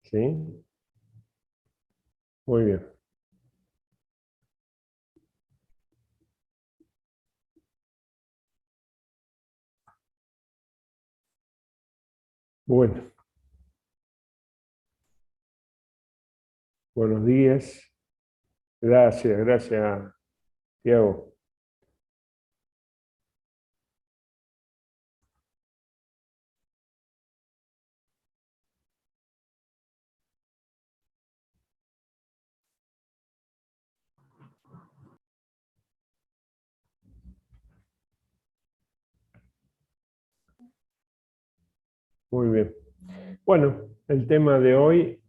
¿Sí? Muy bien. Bueno, buenos días. Gracias, Tiago. Muy bien. Bueno, el tema de hoy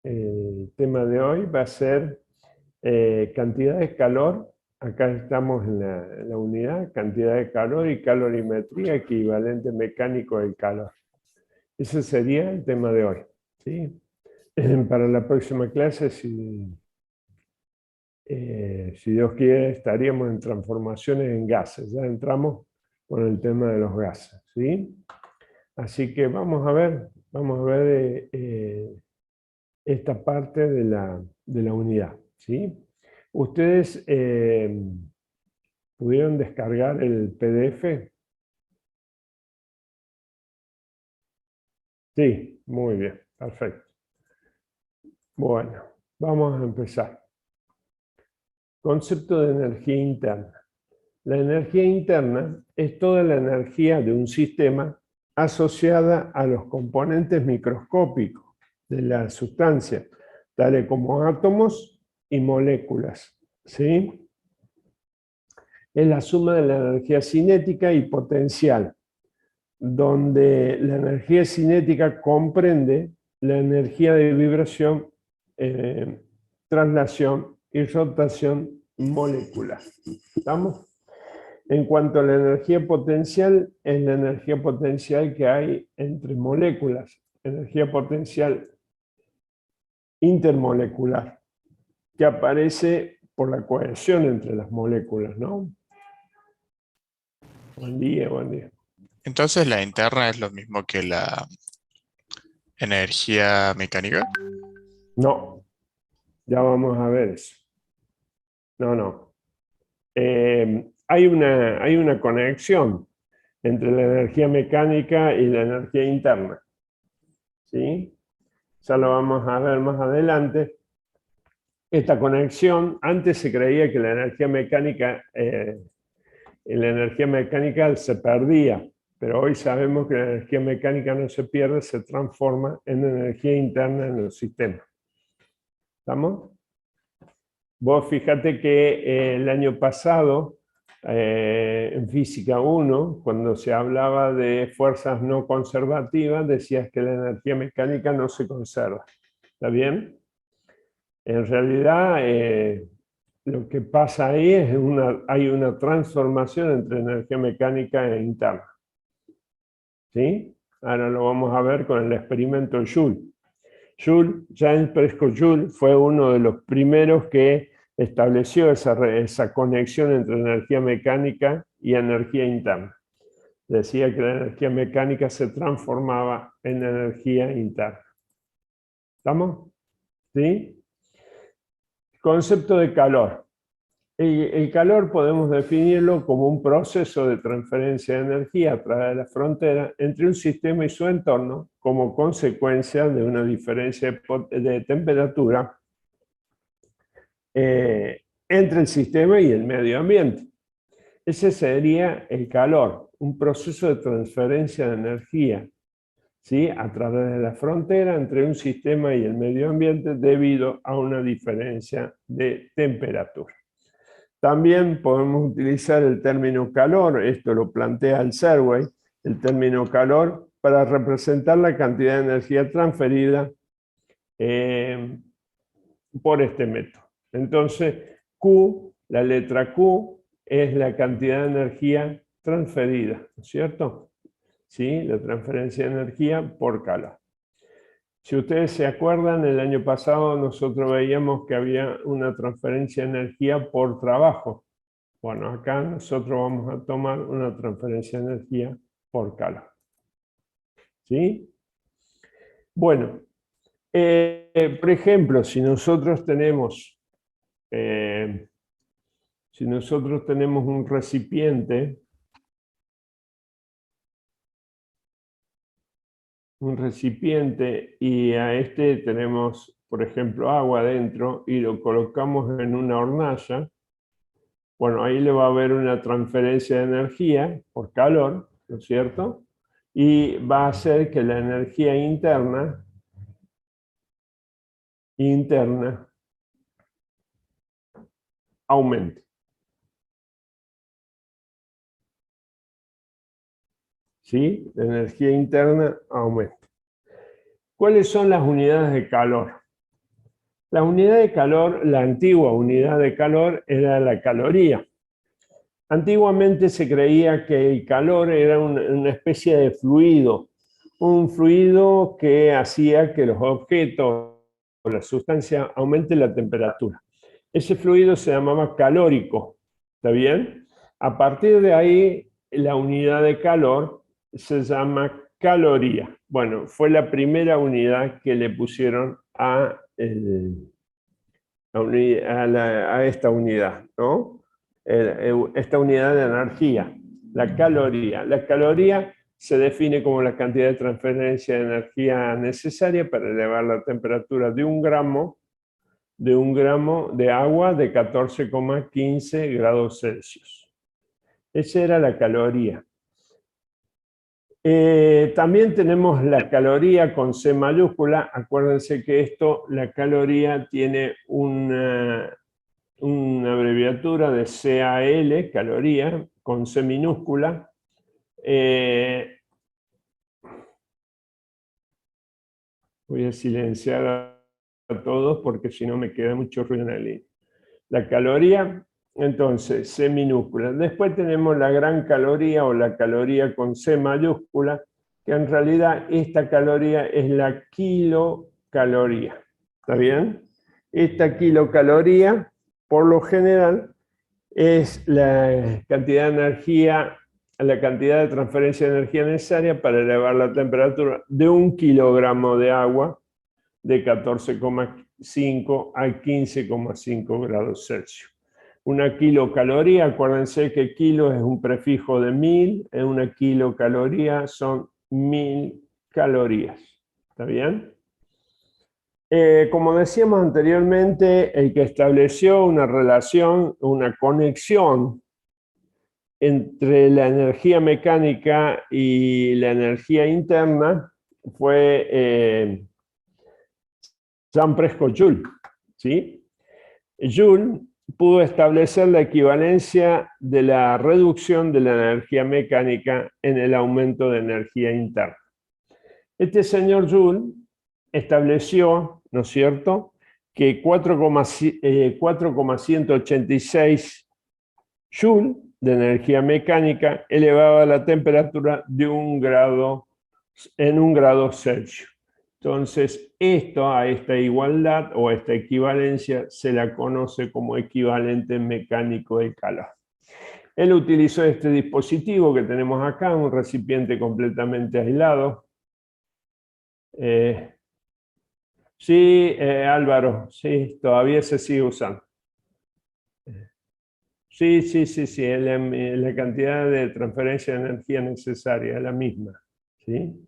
va a ser cantidad de calor. Acá estamos en la unidad, cantidad de calor y calorimetría, equivalente mecánico del calor. Ese sería el tema de hoy, ¿sí? Para la próxima clase, si Dios quiere, estaríamos en transformaciones en gases. Ya entramos con el tema de los gases, ¿sí? Así que vamos a ver esta parte de la unidad, ¿sí? ¿Ustedes pudieron descargar el PDF? Sí, muy bien, perfecto. Bueno, vamos a empezar. Concepto de energía interna. La energía interna es toda la energía de un sistema asociada a los componentes microscópicos de la sustancia, tales como átomos y moléculas, ¿sí? Es la suma de la energía cinética y potencial, donde la energía cinética comprende la energía de vibración, traslación y rotación molecular. ¿Estamos? En cuanto a la energía potencial, es la energía potencial que hay entre moléculas, energía potencial intermolecular, que aparece por la cohesión entre las moléculas, ¿no? Buen día, buen día. Entonces la interna es lo mismo que la energía mecánica. No, ya vamos a ver eso. No. Hay una conexión entre la energía mecánica y la energía interna, ¿sí? Ya lo vamos a ver más adelante. Esta conexión, antes se creía que la energía mecánica se perdía, pero hoy sabemos que la energía mecánica no se pierde, se transforma en energía interna en el sistema. ¿Estamos? Vos fíjate que el año pasado, en Física 1, cuando se hablaba de fuerzas no conservativas, decías que la energía mecánica no se conserva. ¿Está bien? En realidad, lo que pasa ahí es hay una transformación entre energía mecánica e interna. ¿Sí? Ahora lo vamos a ver con el experimento Joule. Jean Prescott Joule fue uno de los primeros que estableció esa conexión entre energía mecánica y energía interna. Decía que la energía mecánica se transformaba en energía interna. ¿Estamos? ¿Sí? Concepto de calor. El calor podemos definirlo como un proceso de transferencia de energía a través de la frontera entre un sistema y su entorno como consecuencia de una diferencia de temperatura entre el sistema y el medio ambiente. Ese sería el calor, un proceso de transferencia de energía, ¿sí? A través de la frontera entre un sistema y el medio ambiente debido a una diferencia de temperatura. También podemos utilizar el término calor, esto lo plantea el Serway, el término calor, para representar la cantidad de energía transferida por este método. Entonces, Q, la letra Q, es la cantidad de energía transferida, ¿no es cierto? ¿Sí? La transferencia de energía por calor. Si ustedes se acuerdan, el año pasado nosotros veíamos que había una transferencia de energía por trabajo. Bueno, acá nosotros vamos a tomar una transferencia de energía por calor. ¿Sí? Bueno, Por ejemplo, si nosotros tenemos un recipiente, y a este tenemos, por ejemplo, agua dentro y lo colocamos en una hornalla, bueno, ahí le va a haber una transferencia de energía por calor, ¿no es cierto? Y va a hacer que la energía interna aumente. ¿Sí? La energía interna aumenta. ¿Cuáles son las unidades de calor? La unidad de calor, la antigua unidad de calor era la caloría. Antiguamente se creía que el calor era una especie de fluido, un fluido que hacía que los objetos o la sustancia aumente la temperatura. Ese fluido se llamaba calórico, ¿está bien? A partir de ahí, la unidad de calor se llama caloría. Bueno, fue la primera unidad que le pusieron a esta unidad, ¿no? Esta unidad de energía, la caloría. La caloría se define como la cantidad de transferencia de energía necesaria para elevar la temperatura de un gramo de agua de 14,15 grados Celsius. Esa era la caloría. También tenemos la caloría con C mayúscula. Acuérdense que la caloría tiene una abreviatura de CAL, caloría, con C minúscula. Voy a silenciar a todos porque si no me queda mucho ruido en la línea. La caloría, entonces, C minúscula. Después tenemos la gran caloría o la caloría con C mayúscula, que en realidad esta caloría es la kilocaloría. ¿Está bien? Esta kilocaloría, por lo general, es la cantidad de energía, la cantidad de transferencia de energía necesaria para elevar la temperatura de 1 kilogramo de agua de 14,5 a 15,5 grados Celsius. Una kilocaloría, acuérdense que kilo es un prefijo de 1000, en una kilocaloría son 1000 calorías. ¿Está bien? Como decíamos anteriormente, el que estableció una relación, una conexión entre la energía mecánica y la energía interna fue Jean Prescott Joule, ¿sí? Joule pudo establecer la equivalencia de la reducción de la energía mecánica en el aumento de energía interna. Este señor Joule estableció, ¿no es cierto?, que 4,186 Joule de energía mecánica elevaba la temperatura de en 1 grado Celsius. Entonces, a esta igualdad o a esta equivalencia se la conoce como equivalente mecánico de calor. Él utilizó este dispositivo que tenemos acá, un recipiente completamente aislado. Sí, Álvaro, sí, todavía se sigue usando. Sí, la cantidad de transferencia de energía necesaria es la misma. ¿Sí?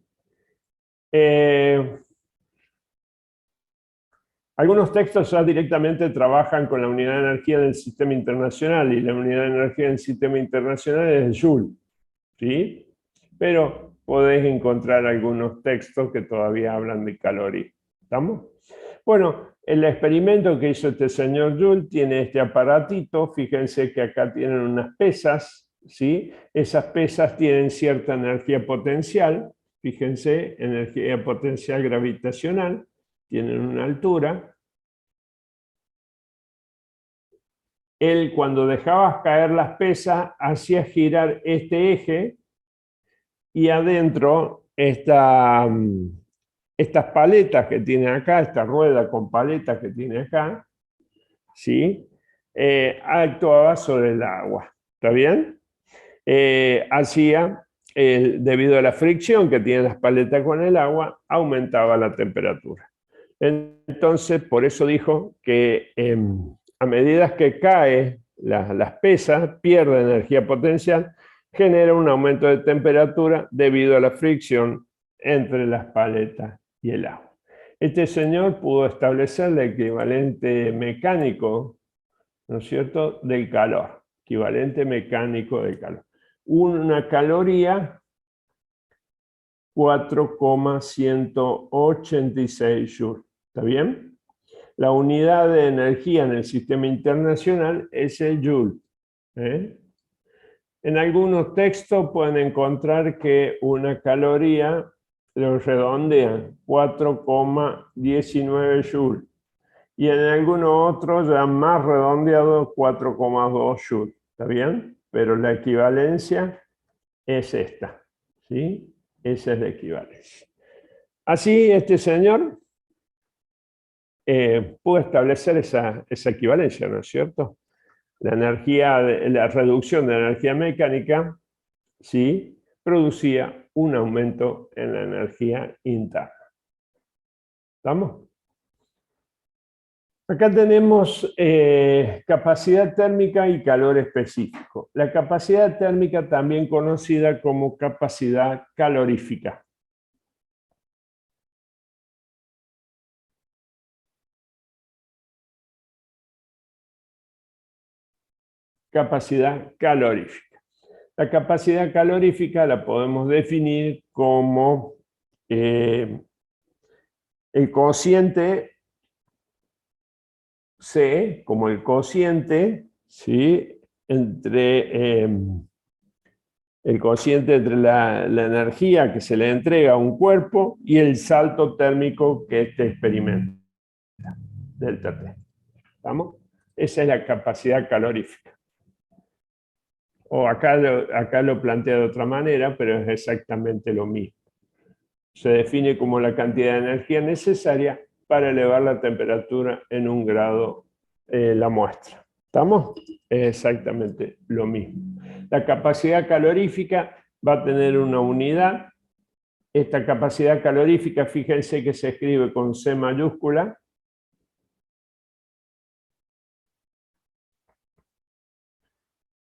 Algunos textos ya directamente trabajan con la unidad de energía del sistema internacional y la unidad de energía del sistema internacional es Joule, ¿sí? Pero podés encontrar algunos textos que todavía hablan de caloría. ¿Estamos? Bueno, el experimento que hizo este señor Joule tiene este aparatito. Fíjense que acá tienen unas pesas, ¿sí? Esas pesas tienen cierta energía potencial. Fíjense, energía potencial gravitacional. Tienen una altura. Él, cuando dejabas caer las pesas, hacía girar este eje y adentro estas paletas que tiene acá, esta rueda con paletas que tiene acá, ¿sí? Actuaba sobre el agua. ¿Está bien? Debido a la fricción que tienen las paletas con el agua, aumentaba la temperatura. Entonces, por eso dijo que a medida que cae las pesas, pierde energía potencial, genera un aumento de temperatura debido a la fricción entre las paletas y el agua. Este señor pudo establecer el equivalente mecánico, ¿no es cierto?, del calor. Equivalente mecánico del calor. Una caloría, 4,186 joules. ¿Está bien? La unidad de energía en el sistema internacional es el joule. En algunos textos pueden encontrar que una caloría lo redondean, 4,19 joules. Y en algunos otros ya más redondeado, 4,2 joules. ¿Está bien? Pero la equivalencia es esta. ¿Sí? Esa es la equivalencia. Así, este señor pudo establecer esa equivalencia, ¿no es cierto? La reducción de la energía mecánica, ¿sí?, producía un aumento en la energía interna. ¿Estamos? Acá tenemos capacidad térmica y calor específico. La capacidad térmica, también conocida como capacidad calorífica. Capacidad calorífica. La capacidad calorífica la podemos definir como el cociente C, como el cociente, ¿sí?, entre el cociente entre la energía que se le entrega a un cuerpo y el salto térmico que éste experimenta, delta T. ¿Estamos? Esa es la capacidad calorífica. O acá lo plantea de otra manera, pero es exactamente lo mismo. Se define como la cantidad de energía necesaria para elevar la temperatura en 1 grado la muestra. ¿Estamos? Es exactamente lo mismo. La capacidad calorífica va a tener una unidad. Esta capacidad calorífica, fíjense que se escribe con C mayúscula.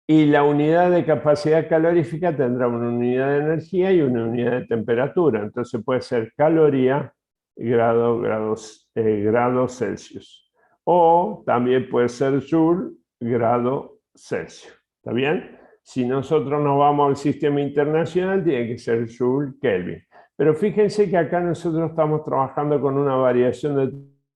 Y la unidad de capacidad calorífica tendrá una unidad de energía y una unidad de temperatura. Entonces puede ser caloría, grados Celsius. O también puede ser joule, grado Celsius. ¿Está bien? Si nosotros nos vamos al sistema internacional, tiene que ser joule Kelvin. Pero fíjense que acá nosotros estamos trabajando con una variación de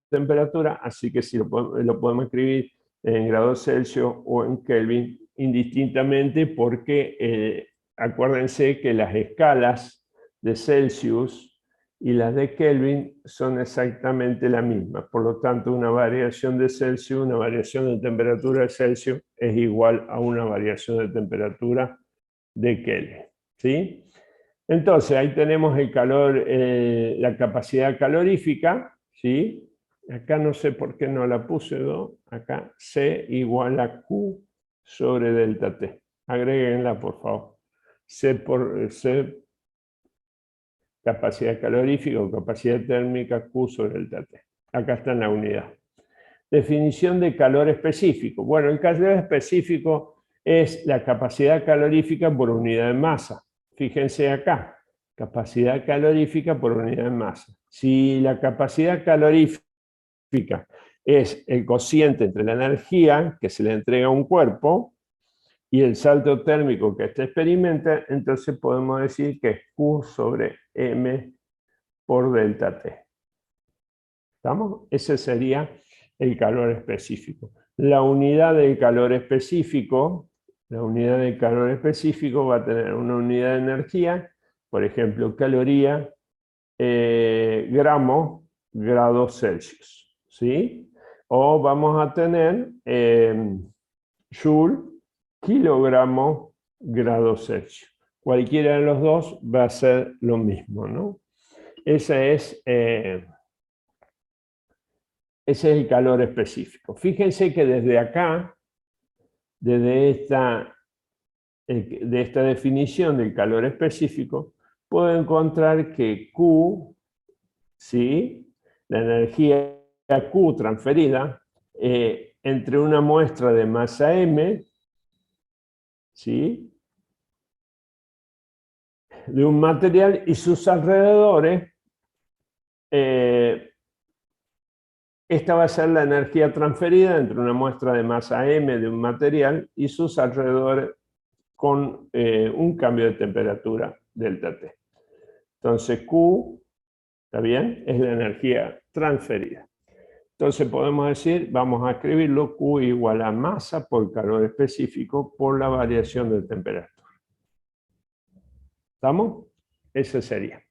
temperatura, así que si lo podemos escribir en grados Celsius o en Kelvin, indistintamente, porque acuérdense que las escalas de Celsius y las de Kelvin son exactamente la misma. Por lo tanto, una variación de Celsius, una variación de temperatura de Celsius es igual a una variación de temperatura de Kelvin. ¿Sí? Entonces, ahí tenemos el calor, la capacidad calorífica, ¿sí? Acá no sé por qué no la puse, ¿no? Acá C igual a Q sobre delta T. Agréguenla, por favor. C por C, capacidad calorífica o capacidad térmica, Q sobre delta T. Acá está en la unidad. Definición de calor específico. Bueno, el calor específico es la capacidad calorífica por unidad de masa. Fíjense acá, capacidad calorífica por unidad de masa. Si la capacidad calorífica es el cociente entre la energía que se le entrega a un cuerpo y el salto térmico que éste experimenta, entonces podemos decir que es Q sobre M por delta T. ¿Estamos? Ese sería el calor específico. La unidad del calor específico, va a tener una unidad de energía, por ejemplo, caloría, gramo, grados Celsius, ¿sí? O vamos a tener joule, kilogramo, grados Celsius. Cualquiera de los dos va a ser lo mismo, ¿no? Ese es el calor específico. Fíjense que desde acá, de esta definición del calor específico, puedo encontrar que Q, ¿sí?, la energía Q transferida entre una muestra de masa M, ¿sí?, de un material y sus alrededores. Esta va a ser la energía transferida entre una muestra de masa M de un material y sus alrededores con un cambio de temperatura delta T. Entonces Q, ¿está bien?, es la energía transferida. Entonces podemos decir, vamos a escribirlo, Q igual a masa por calor específico por la variación de temperatura. ¿Estamos? Ese sería.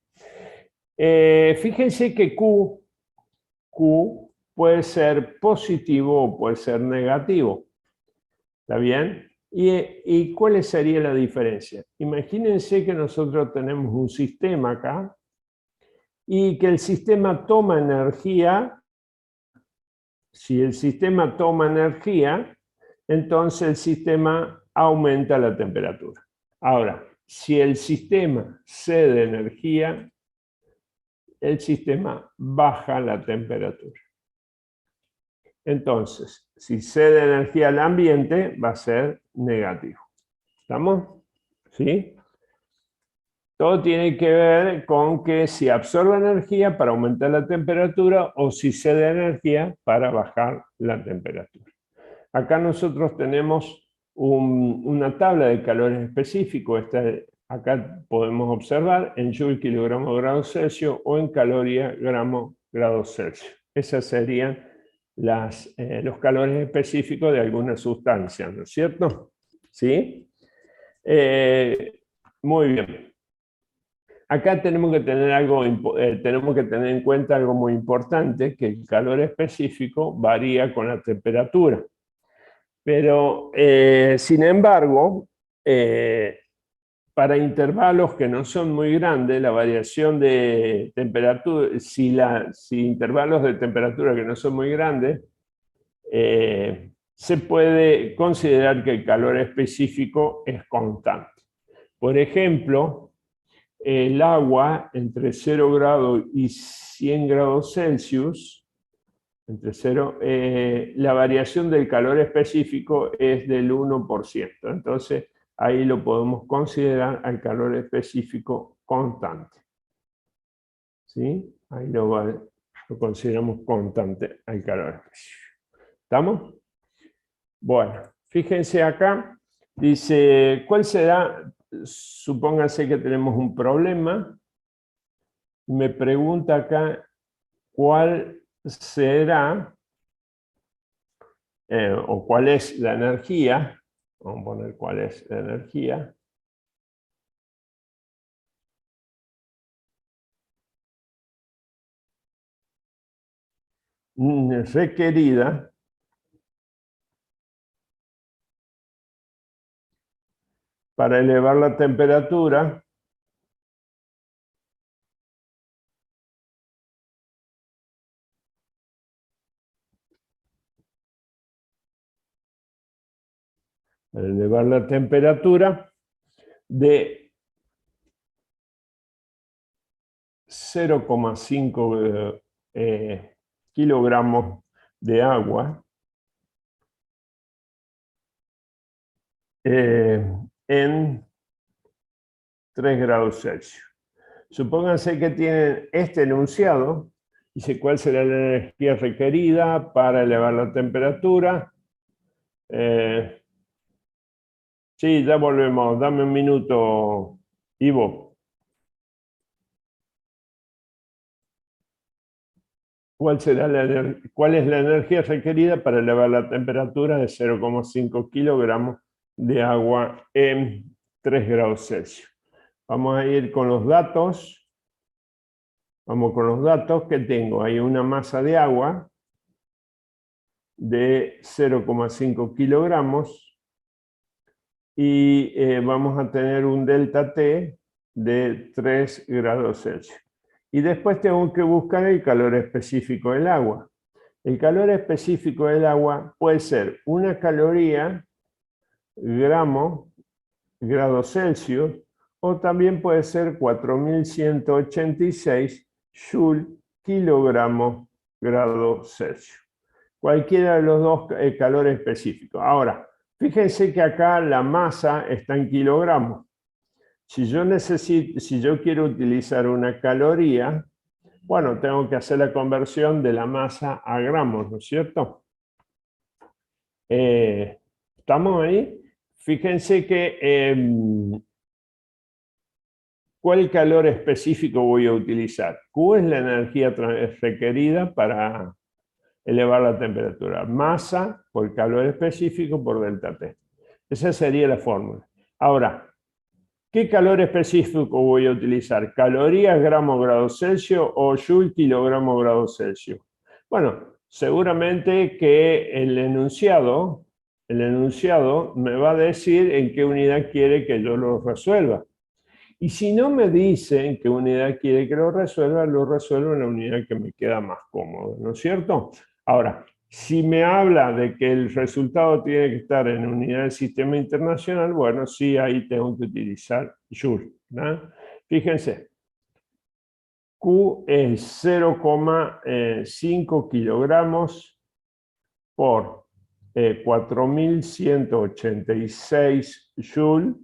Fíjense que Q puede ser positivo o puede ser negativo. ¿Está bien? ¿Y cuál sería la diferencia? Imagínense que nosotros tenemos un sistema acá y que el sistema toma energía. Si el sistema toma energía, entonces el sistema aumenta la temperatura. Ahora, si el sistema cede energía, el sistema baja la temperatura. Entonces, si cede energía al ambiente, va a ser negativo. ¿Estamos? ¿Sí? Todo tiene que ver con que si absorbe energía para aumentar la temperatura o si cede energía para bajar la temperatura. Acá nosotros tenemos una tabla de calores específicos. Acá podemos observar en Joule kilogramo grado Celsius o en caloría gramo grado Celsius. Esos serían los calores específicos de alguna sustancia, ¿no es cierto? ¿Sí? Muy bien. Acá tenemos que tener en cuenta algo muy importante, que el calor específico varía con la temperatura. Pero, sin embargo, para intervalos que no son muy grandes, la variación de temperatura, si intervalos de temperatura que no son muy grandes, se puede considerar que el calor específico es constante. Por ejemplo, el agua entre 0 grados y 100 grados Celsius, entre 0, la variación del calor específico es del 1%. Entonces, ahí lo podemos considerar al calor específico constante. ¿Sí? Ahí lo consideramos constante al calor específico. ¿Estamos? Bueno, fíjense acá. Dice, ¿cuál será? Supónganse que tenemos un problema. Me pregunta acá, ¿cuál será o cuál es la energía? Vamos a poner cuál es la energía. Requerida para elevar la temperatura de 0,5 kilogramos de agua en 3 grados Celsius. Supónganse que tienen este enunciado. Dice, ¿cuál será la energía requerida para elevar la temperatura? Sí, ya volvemos. Dame un minuto, Ivo. ¿Cuál es la energía requerida para elevar la temperatura de 0,5 kilogramos de agua en 3 grados Celsius? Vamos a ir con los datos. Vamos con los datos que tengo. Hay una masa de agua de 0,5 kilogramos y vamos a tener un delta T de 3 grados Celsius. Y después tengo que buscar el calor específico del agua. El calor específico del agua puede ser una caloría, grado Celsius, o también puede ser 4186 joule kilogramo grados Celsius. Cualquiera de los dos calores específicos. Ahora, fíjense que acá la masa está en kilogramos. Si yo quiero utilizar una caloría, bueno, tengo que hacer la conversión de la masa a gramos, ¿no es cierto? ¿Estamos ahí? Fíjense que ¿cuál calor específico voy a utilizar? Q es la energía requerida para elevar la temperatura. Masa por calor específico por delta T. Esa sería la fórmula. Ahora, ¿qué calor específico voy a utilizar? ¿Calorías gramos grados Celsius o joule kilogramo grados Celsius? Bueno, seguramente que el enunciado me va a decir en qué unidad quiere que yo lo resuelva. Y si no me dice en qué unidad quiere que lo resuelva en la unidad que me queda más cómodo, ¿no es cierto? Ahora, si me habla de que el resultado tiene que estar en unidad del sistema internacional, bueno, sí, ahí tengo que utilizar Joule, ¿no? Fíjense, Q es 0,5 kilogramos por 4.186 Joule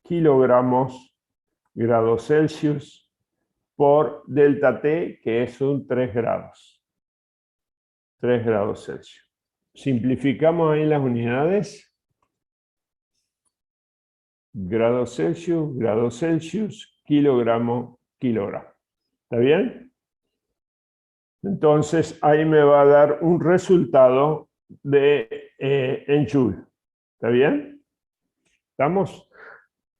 kilogramos grados Celsius por delta T, que es un 3 grados. 3 grados Celsius. Simplificamos ahí las unidades. Grados Celsius, kilogramo, kilogramo. ¿Está bien? Entonces, ahí me va a dar un resultado en Joule. ¿Está bien? ¿Estamos?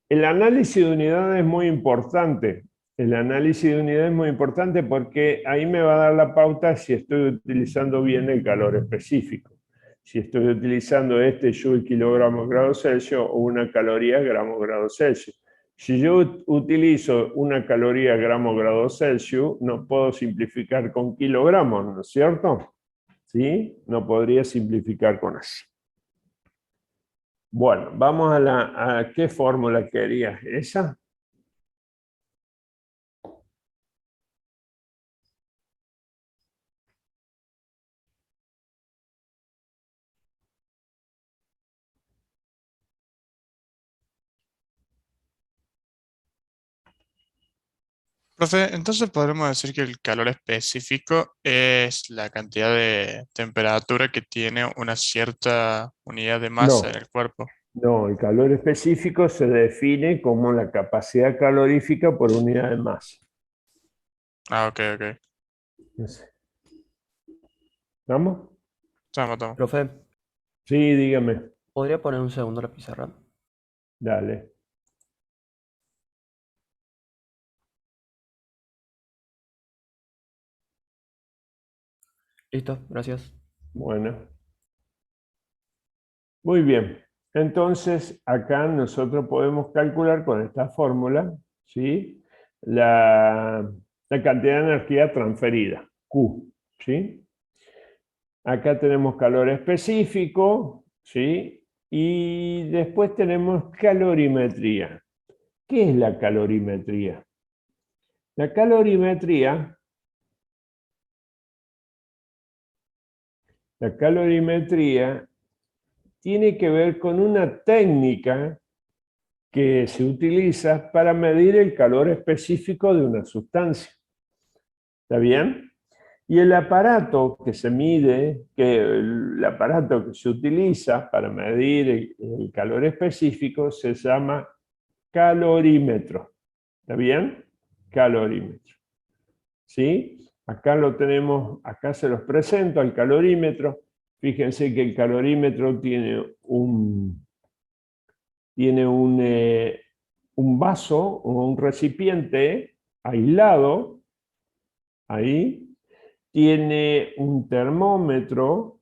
El análisis de unidades es muy importante. El análisis de unidades es muy importante porque ahí me va a dar la pauta si estoy utilizando bien el calor específico. Si estoy utilizando este joule kilogramo grados Celsius o una caloría gramos grados Celsius. Si yo utilizo una caloría gramo grados Celsius, no puedo simplificar con kilogramos, ¿no es cierto? ¿Sí? No podría simplificar con así. Bueno, vamos a qué fórmula querías. ¿Esa? Profe, entonces podremos decir que el calor específico es la cantidad de temperatura que tiene una cierta unidad de masa en No, el cuerpo. no, el calor específico se define como la capacidad calorífica por unidad de masa. Ah, ok, ok. No sé. ¿Estamos? Estamos, estamos. Profe, Sí, dígame. ¿podría poner un segundo la pizarra? Dale. Listo, gracias. Bueno. Muy bien. Entonces, acá nosotros podemos calcular con esta fórmula, ¿sí? La cantidad de energía transferida, Q, ¿sí? Acá tenemos calor específico, ¿sí? Y después tenemos calorimetría. ¿Qué es la calorimetría? La calorimetría tiene que ver con una técnica que se utiliza para medir el calor específico de una sustancia. ¿Está bien? Y el aparato que se mide, el aparato que se utiliza para medir el calor específico se llama calorímetro. ¿Está bien? Calorímetro. ¿Sí? Acá lo tenemos, acá se los presento al calorímetro. Fíjense que el calorímetro tiene un vaso o un recipiente aislado, ahí, tiene un termómetro,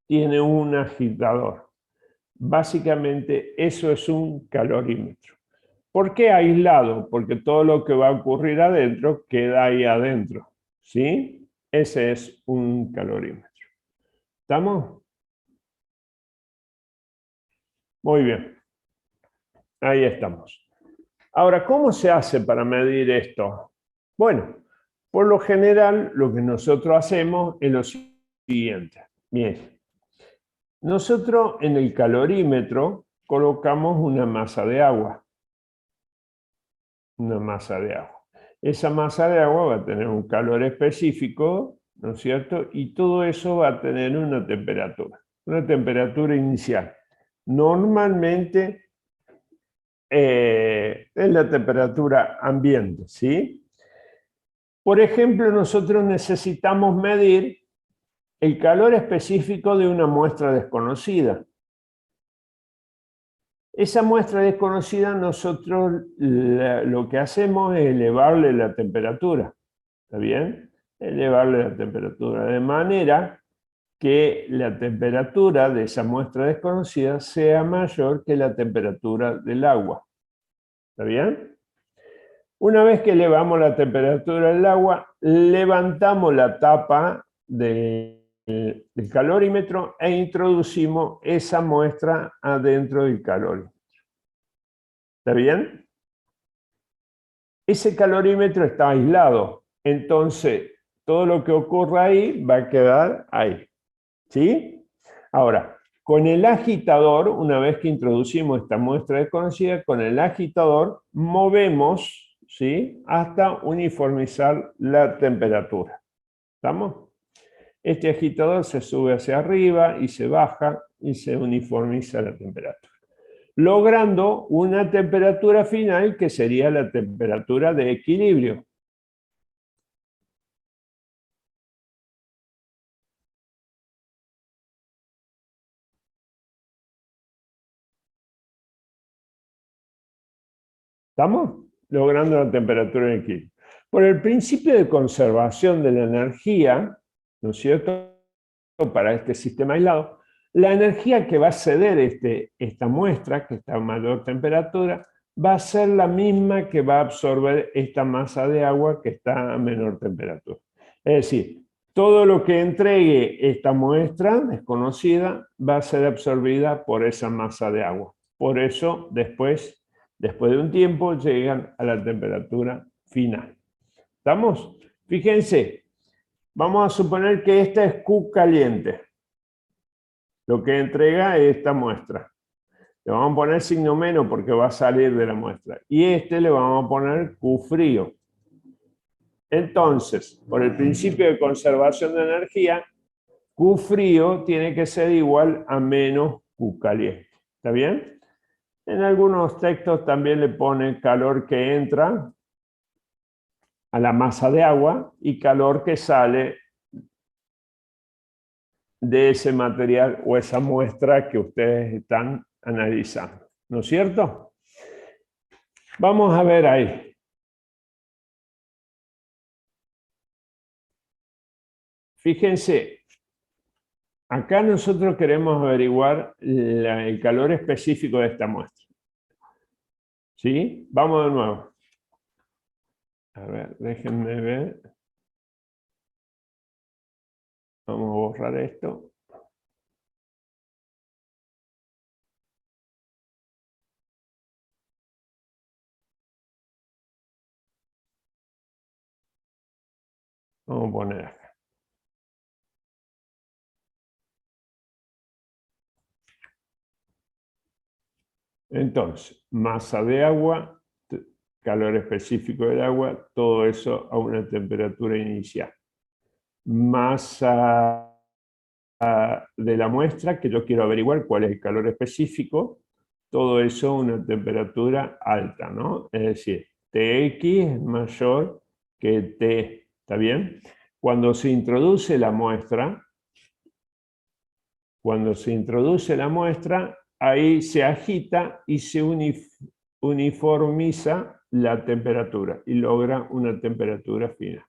tiene un agitador. Básicamente eso es un calorímetro. ¿Por qué aislado? Porque todo lo que va a ocurrir adentro queda ahí adentro. ¿Sí? Ese es un calorímetro. ¿Estamos? Muy bien. Ahí estamos. Ahora, ¿cómo se hace para medir esto? Bueno, Por lo general, lo que nosotros hacemos es lo siguiente. Bien, nosotros en el calorímetro colocamos una masa de agua. Una masa de agua. Esa masa de agua va a tener un calor específico, ¿no es cierto? Y todo eso va a tener una temperatura inicial. Normalmente es la temperatura ambiente, ¿sí? Por ejemplo, nosotros necesitamos medir el calor específico de una muestra desconocida. Esa muestra desconocida nosotros lo que hacemos es elevarle la temperatura, ¿está bien? Elevarle la temperatura de manera que la temperatura de esa muestra desconocida sea mayor que la temperatura del agua, ¿está bien? Una vez que elevamos la temperatura del agua, levantamos la tapa del calorímetro e introducimos esa muestra adentro del calorímetro. ¿Está bien? Ese calorímetro está aislado, entonces todo lo que ocurra ahí va a quedar ahí. ¿Sí? Ahora, con el agitador, una vez que introducimos esta muestra desconocida, con el agitador movemos, ¿sí?, hasta uniformizar la temperatura. ¿Estamos? Este agitador se sube hacia arriba y se baja y se uniformiza la temperatura, logrando una temperatura final que sería la temperatura de equilibrio. ¿Estamos? Logrando la temperatura de equilibrio. Por el principio de conservación de la energía, ¿no es cierto?, para este sistema aislado, la energía que va a ceder esta muestra, que está a mayor temperatura, va a ser la misma que va a absorber esta masa de agua que está a menor temperatura. Es decir, todo lo que entregue esta muestra desconocida va a ser absorbida por esa masa de agua. Por eso, después de un tiempo, llegan a la temperatura final. ¿Estamos? Fíjense, vamos a suponer que esta es Q caliente, lo que entrega esta muestra. Le vamos a poner signo menos porque va a salir de la muestra. Y le vamos a poner Q frío. Entonces, por el principio de conservación de energía, Q frío tiene que ser igual a menos Q caliente. ¿Está bien? En algunos textos también le pone calor que entra a la masa de agua y calor que sale de ese material o esa muestra que ustedes están analizando. ¿No es cierto? Vamos a ver ahí. Fíjense, acá nosotros queremos averiguar el calor específico de esta muestra. ¿Sí? Vamos de nuevo. A ver, déjenme ver. Vamos a borrar esto. Vamos a poner acá. Entonces, masa de agua, calor específico del agua, todo eso a una temperatura inicial. Masa de la muestra, que yo quiero averiguar cuál es el calor específico, todo eso a una temperatura alta, ¿no? Es decir, Tx es mayor que T, ¿está bien? Cuando se introduce la muestra, ahí se agita y se uniformiza la temperatura y logra una temperatura final.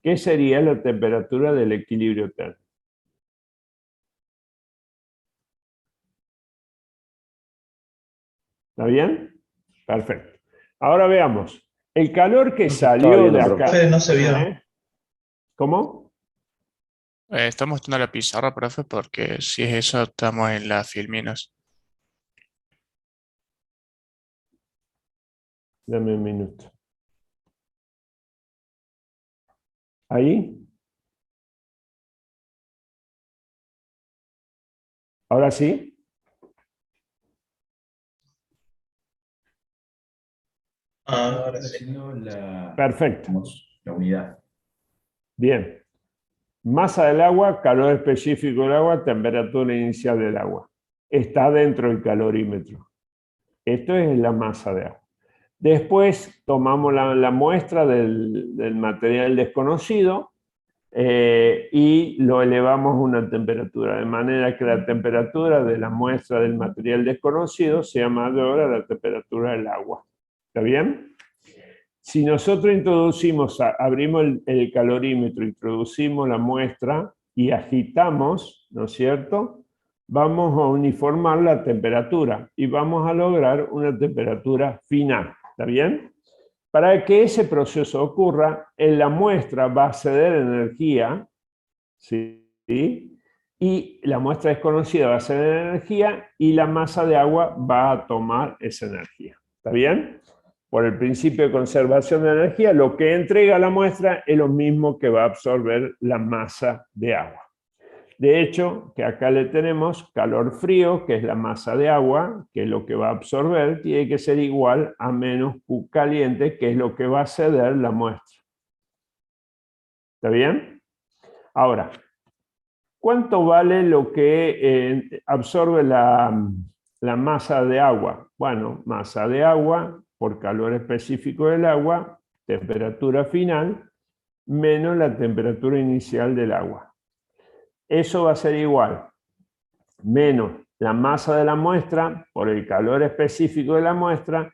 ¿Qué sería la temperatura del equilibrio térmico? ¿Está bien? Perfecto. Ahora veamos. El calor que salió de acá. Profe, no se vio. ¿Eh? ¿Cómo? Está mostrando la pizarra, profe, porque si es eso, estamos en la Filminos. Dame un minuto. ¿Ahí? ¿Ahora sí? Ahora sí. Perfecto. La unidad. Bien. Masa del agua, calor específico del agua, temperatura inicial del agua. Está dentro del calorímetro. Esto es la masa de agua. Después tomamos la muestra del material desconocido y lo elevamos a una temperatura, de manera que la temperatura de la muestra del material desconocido sea mayor a la temperatura del agua. ¿Está bien? Si nosotros abrimos el calorímetro, introducimos la muestra y agitamos, ¿no es cierto? Vamos a uniformar la temperatura y vamos a lograr una temperatura final. ¿Está bien? Para que ese proceso ocurra, en la muestra va a ceder energía, ¿sí? Y la muestra desconocida va a ceder energía y la masa de agua va a tomar esa energía. ¿Está bien? Por el principio de conservación de energía, lo que entrega la muestra es lo mismo que va a absorber la masa de agua. De hecho, que acá le tenemos calor frío, que es la masa de agua, que es lo que va a absorber, tiene que ser igual a menos Q caliente, que es lo que va a ceder la muestra. ¿Está bien? Ahora, ¿cuánto vale lo que absorbe la masa de agua? Bueno, masa de agua por calor específico del agua, temperatura final, menos la temperatura inicial del agua. Eso va a ser igual, menos la masa de la muestra por el calor específico de la muestra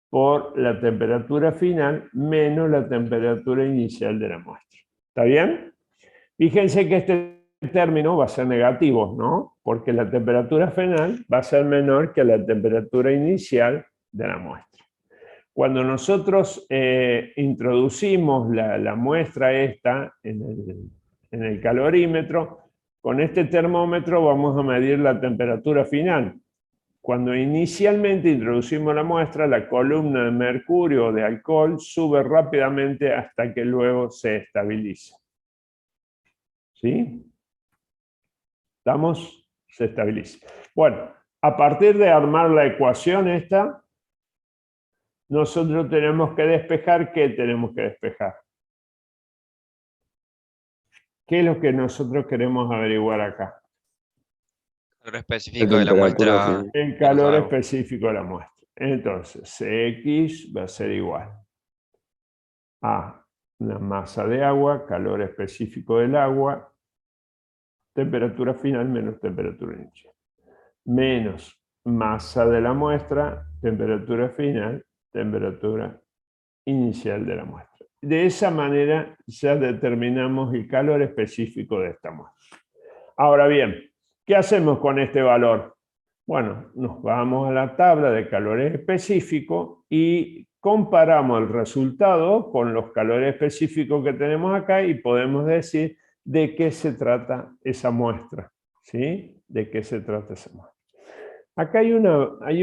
por la temperatura final menos la temperatura inicial de la muestra. ¿Está bien? Fíjense que este término va a ser negativo, ¿no? Porque la temperatura final va a ser menor que la temperatura inicial de la muestra. Cuando nosotros introducimos la muestra esta en el calorímetro, con este termómetro vamos a medir la temperatura final. Cuando inicialmente introducimos la muestra, la columna de mercurio o de alcohol sube rápidamente hasta que luego se estabiliza. ¿Sí? ¿Estamos? Se estabiliza. Bueno, a partir de armar la ecuación esta, nosotros tenemos que despejar. ¿Qué tenemos que despejar? ¿Qué es lo que nosotros queremos averiguar acá? Calor específico de la muestra. El calor específico de la muestra. Entonces, Cx va a ser igual a la masa de agua, calor específico del agua, temperatura final menos temperatura inicial, menos masa de la muestra, temperatura final, temperatura inicial de la muestra. De esa manera ya determinamos el calor específico de esta muestra. Ahora bien, ¿qué hacemos con este valor? Bueno, nos vamos a la tabla de calores específicos y comparamos el resultado con los calores específicos que tenemos acá y podemos decir de qué se trata esa muestra. ¿Sí? ¿De qué se trata esa muestra? Acá hay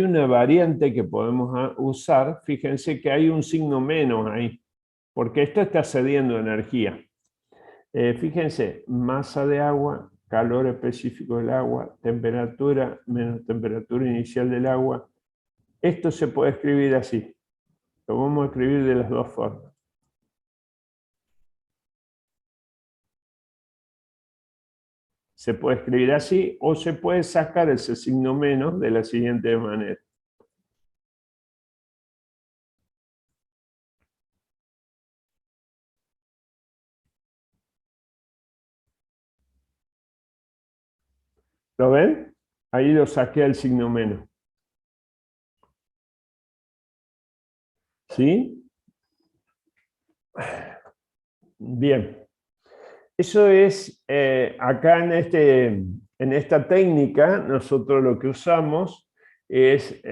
una variante que podemos usar. Fíjense que hay un signo menos ahí, porque esto está cediendo energía. Fíjense, masa de agua, calor específico del agua, temperatura menos temperatura inicial del agua. Esto se puede escribir así. Lo vamos a escribir de las dos formas. Se puede escribir así o se puede sacar ese signo menos de la siguiente manera. ¿Lo ven? Ahí lo saqué al signo menos. ¿Sí? Bien. Eso es, acá en esta técnica, nosotros lo que usamos es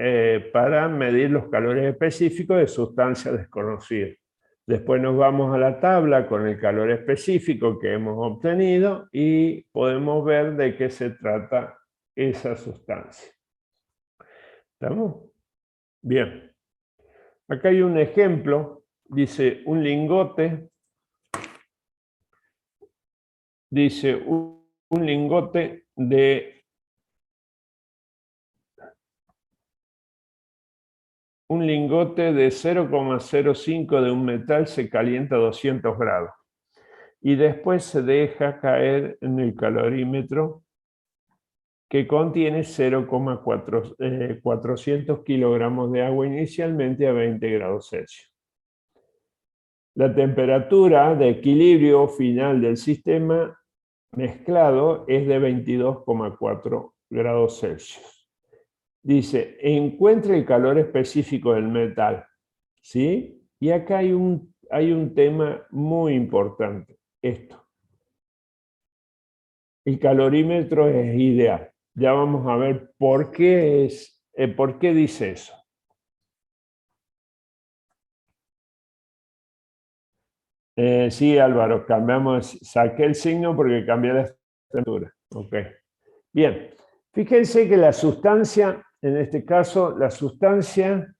para medir los calores específicos de sustancias desconocidas. Después nos vamos a la tabla con el calor específico que hemos obtenido y podemos ver de qué se trata esa sustancia. ¿Estamos? Bien. Acá hay un ejemplo. Dice, un lingote dice un lingote de 0,05 de un metal se calienta a 200 grados y después se deja caer en el calorímetro que contiene 0,400 kilogramos de agua inicialmente a 20 grados Celsius. La temperatura de equilibrio final del sistema mezclado es de 22,4 grados Celsius. Dice, encuentre el calor específico del metal, ¿sí? Y acá hay un tema muy importante, esto. El calorímetro es ideal. Ya vamos a ver por qué dice eso. Sí, Álvaro, saqué el signo porque cambié la temperatura. Ok. Bien, fíjense que la sustancia, en este caso, la sustancia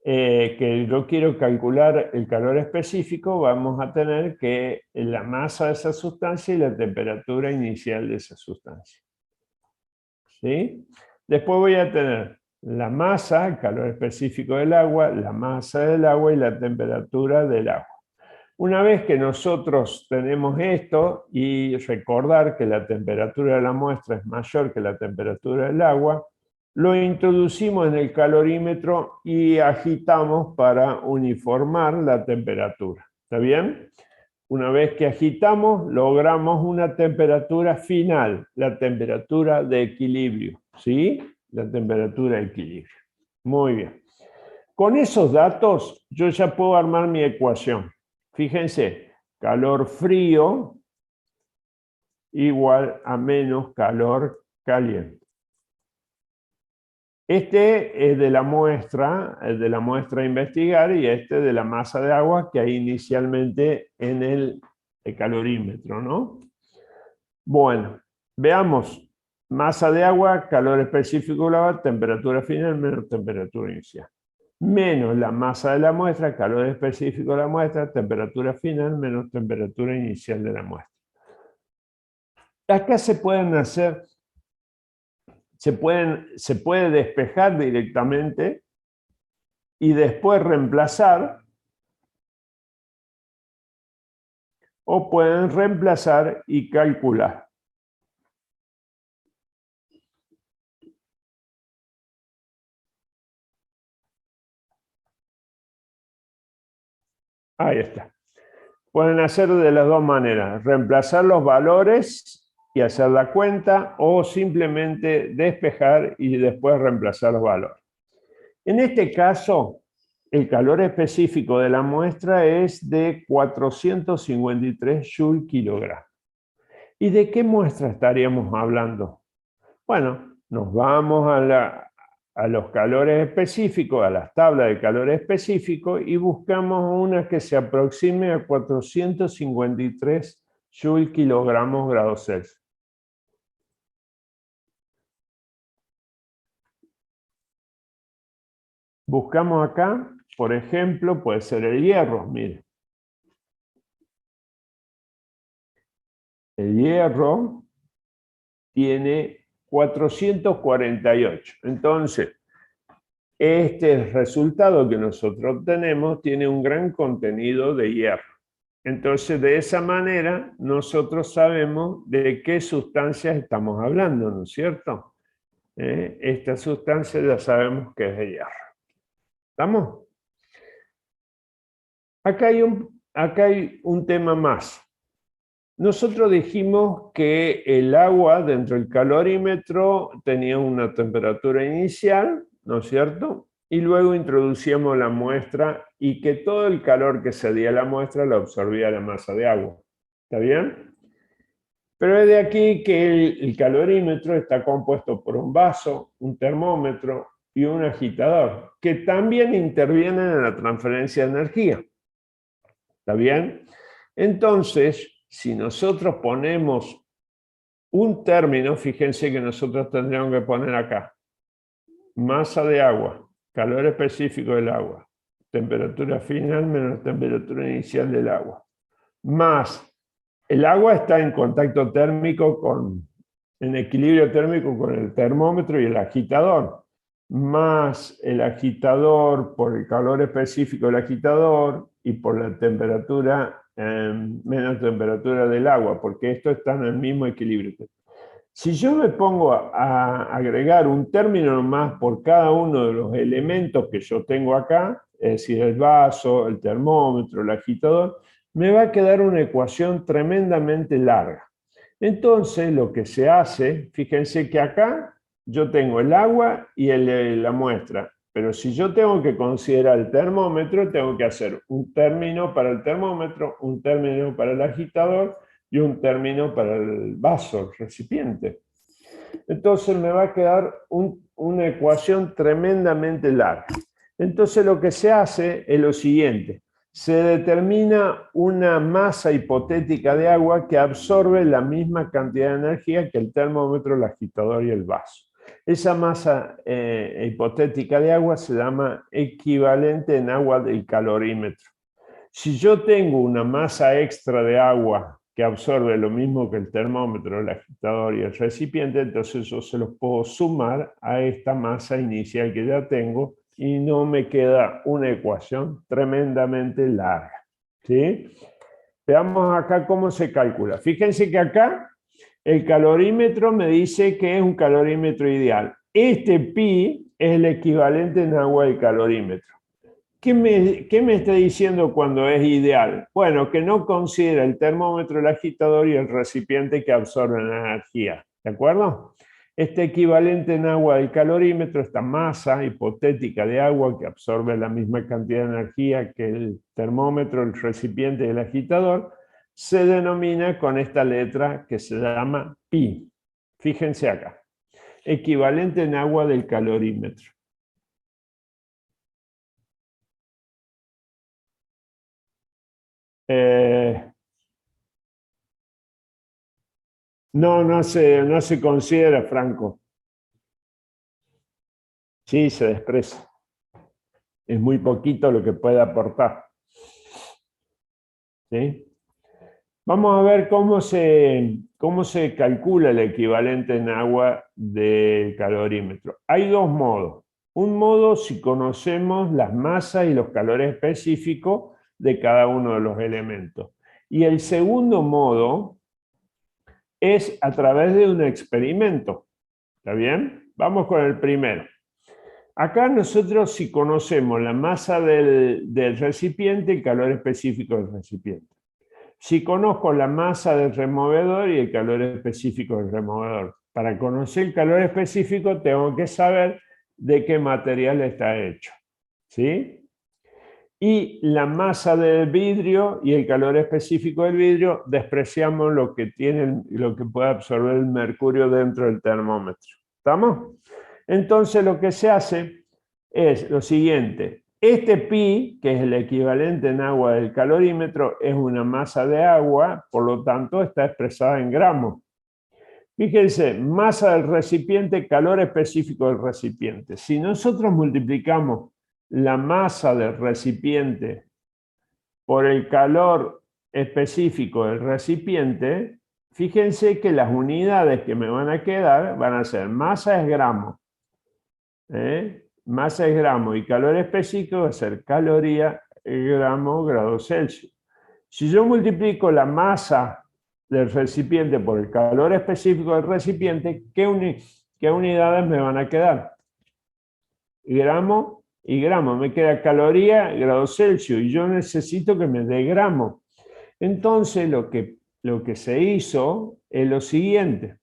que yo quiero calcular el calor específico, vamos a tener que la masa de esa sustancia y la temperatura inicial de esa sustancia. ¿Sí? Después voy a tener la masa, el calor específico del agua, la masa del agua y la temperatura del agua. Una vez que nosotros tenemos esto y recordar que la temperatura de la muestra es mayor que la temperatura del agua, lo introducimos en el calorímetro y agitamos para uniformar la temperatura. ¿Está bien? Una vez que agitamos, logramos una temperatura final, la temperatura de equilibrio. ¿Sí? La temperatura de equilibrio. Muy bien. Con esos datos, yo ya puedo armar mi ecuación. Fíjense, calor frío igual a menos calor caliente. Este es de la muestra a investigar y este de la masa de agua que hay inicialmente en el calorímetro, ¿no? Bueno, veamos. Masa de agua, calor específico del agua, temperatura final menos temperatura inicial. Menos la masa de la muestra, calor específico de la muestra, temperatura final menos temperatura inicial de la muestra. Acá se puede despejar directamente y después reemplazar, o pueden reemplazar y calcular. Ahí está. Pueden hacer de las dos maneras, reemplazar los valores y hacer la cuenta, o simplemente despejar y después reemplazar los valores. En este caso, el calor específico de la muestra es de 453 Joule/kg. ¿Y de qué muestra estaríamos hablando? Bueno, nos vamos a los calores específicos, a las tablas de calor específico y buscamos una que se aproxime a 453 Joule/kg grados Celsius. Buscamos acá, por ejemplo, puede ser el hierro, mire. El hierro tiene 448. Entonces, este resultado que nosotros obtenemos tiene un gran contenido de hierro. Entonces, de esa manera, nosotros sabemos de qué sustancias estamos hablando, ¿no es cierto? Esta sustancia ya sabemos que es de hierro. ¿Estamos? Acá hay un tema más. Nosotros dijimos que el agua dentro del calorímetro tenía una temperatura inicial, ¿no es cierto? Y luego introducíamos la muestra y que todo el calor que se dio a la muestra lo absorbía la masa de agua. ¿Está bien? Pero es de aquí que el calorímetro está compuesto por un vaso, un termómetro y un agitador, que también intervienen en la transferencia de energía. ¿Está bien? Entonces, si nosotros ponemos un término, fíjense que nosotros tendríamos que poner acá masa de agua, calor específico del agua, temperatura final menos temperatura inicial del agua, más el agua está en contacto térmico en equilibrio térmico con el termómetro y el agitador, más el agitador por el calor específico del agitador y por la temperatura, menos temperatura del agua, porque esto está en el mismo equilibrio. Si yo me pongo a agregar un término más por cada uno de los elementos que yo tengo acá, es decir, el vaso, el termómetro, el agitador, me va a quedar una ecuación tremendamente larga. Entonces, lo que se hace, fíjense que acá yo tengo el agua y la muestra, pero si yo tengo que considerar el termómetro, tengo que hacer un término para el termómetro, un término para el agitador y un término para el vaso, el recipiente. Entonces me va a quedar una ecuación tremendamente larga. Entonces lo que se hace es lo siguiente. Se determina una masa hipotética de agua que absorbe la misma cantidad de energía que el termómetro, el agitador y el vaso. Esa masa hipotética de agua se llama equivalente en agua del calorímetro. Si yo tengo una masa extra de agua que absorbe lo mismo que el termómetro, el agitador y el recipiente, entonces yo se los puedo sumar a esta masa inicial que ya tengo y no me queda una ecuación tremendamente larga. ¿Sí? Veamos acá cómo se calcula. Fíjense que acá el calorímetro me dice que es un calorímetro ideal. Este pi es el equivalente en agua del calorímetro. ¿Qué me está diciendo cuando es ideal? Bueno, que no considera el termómetro, el agitador y el recipiente que absorben la energía. ¿De acuerdo? Este equivalente en agua del calorímetro, esta masa hipotética de agua que absorbe la misma cantidad de energía que el termómetro, el recipiente y el agitador, se denomina con esta letra que se llama pi. Fíjense acá. Equivalente en agua del calorímetro. No se considera, Franco. Sí, se desprecia. Es muy poquito lo que puede aportar. ¿Sí? Vamos a ver cómo se calcula el equivalente en agua del calorímetro. Hay dos modos. Un modo si conocemos las masas y los calores específicos de cada uno de los elementos. Y el segundo modo es a través de un experimento. ¿Está bien? Vamos con el primero. Acá nosotros si conocemos la masa del recipiente, el calor específico del recipiente. Si conozco la masa del removedor y el calor específico del removedor. Para conocer el calor específico tengo que saber de qué material está hecho. ¿Sí? Y la masa del vidrio y el calor específico del vidrio, despreciamos lo que puede absorber el mercurio dentro del termómetro. ¿Estamos? Entonces lo que se hace es lo siguiente. Este pi, que es el equivalente en agua del calorímetro, es una masa de agua, por lo tanto está expresada en gramos. Fíjense, masa del recipiente, calor específico del recipiente. Si nosotros multiplicamos la masa del recipiente por el calor específico del recipiente, fíjense que las unidades que me van a quedar van a ser masa es gramo, masa es gramo y calor específico va a ser caloría gramo grados Celsius. Si yo multiplico la masa del recipiente por el calor específico del recipiente, ¿qué unidades me van a quedar? Gramo y gramo, me queda caloría, grados Celsius, y yo necesito que me dé gramo. Entonces lo que se hizo es lo siguiente.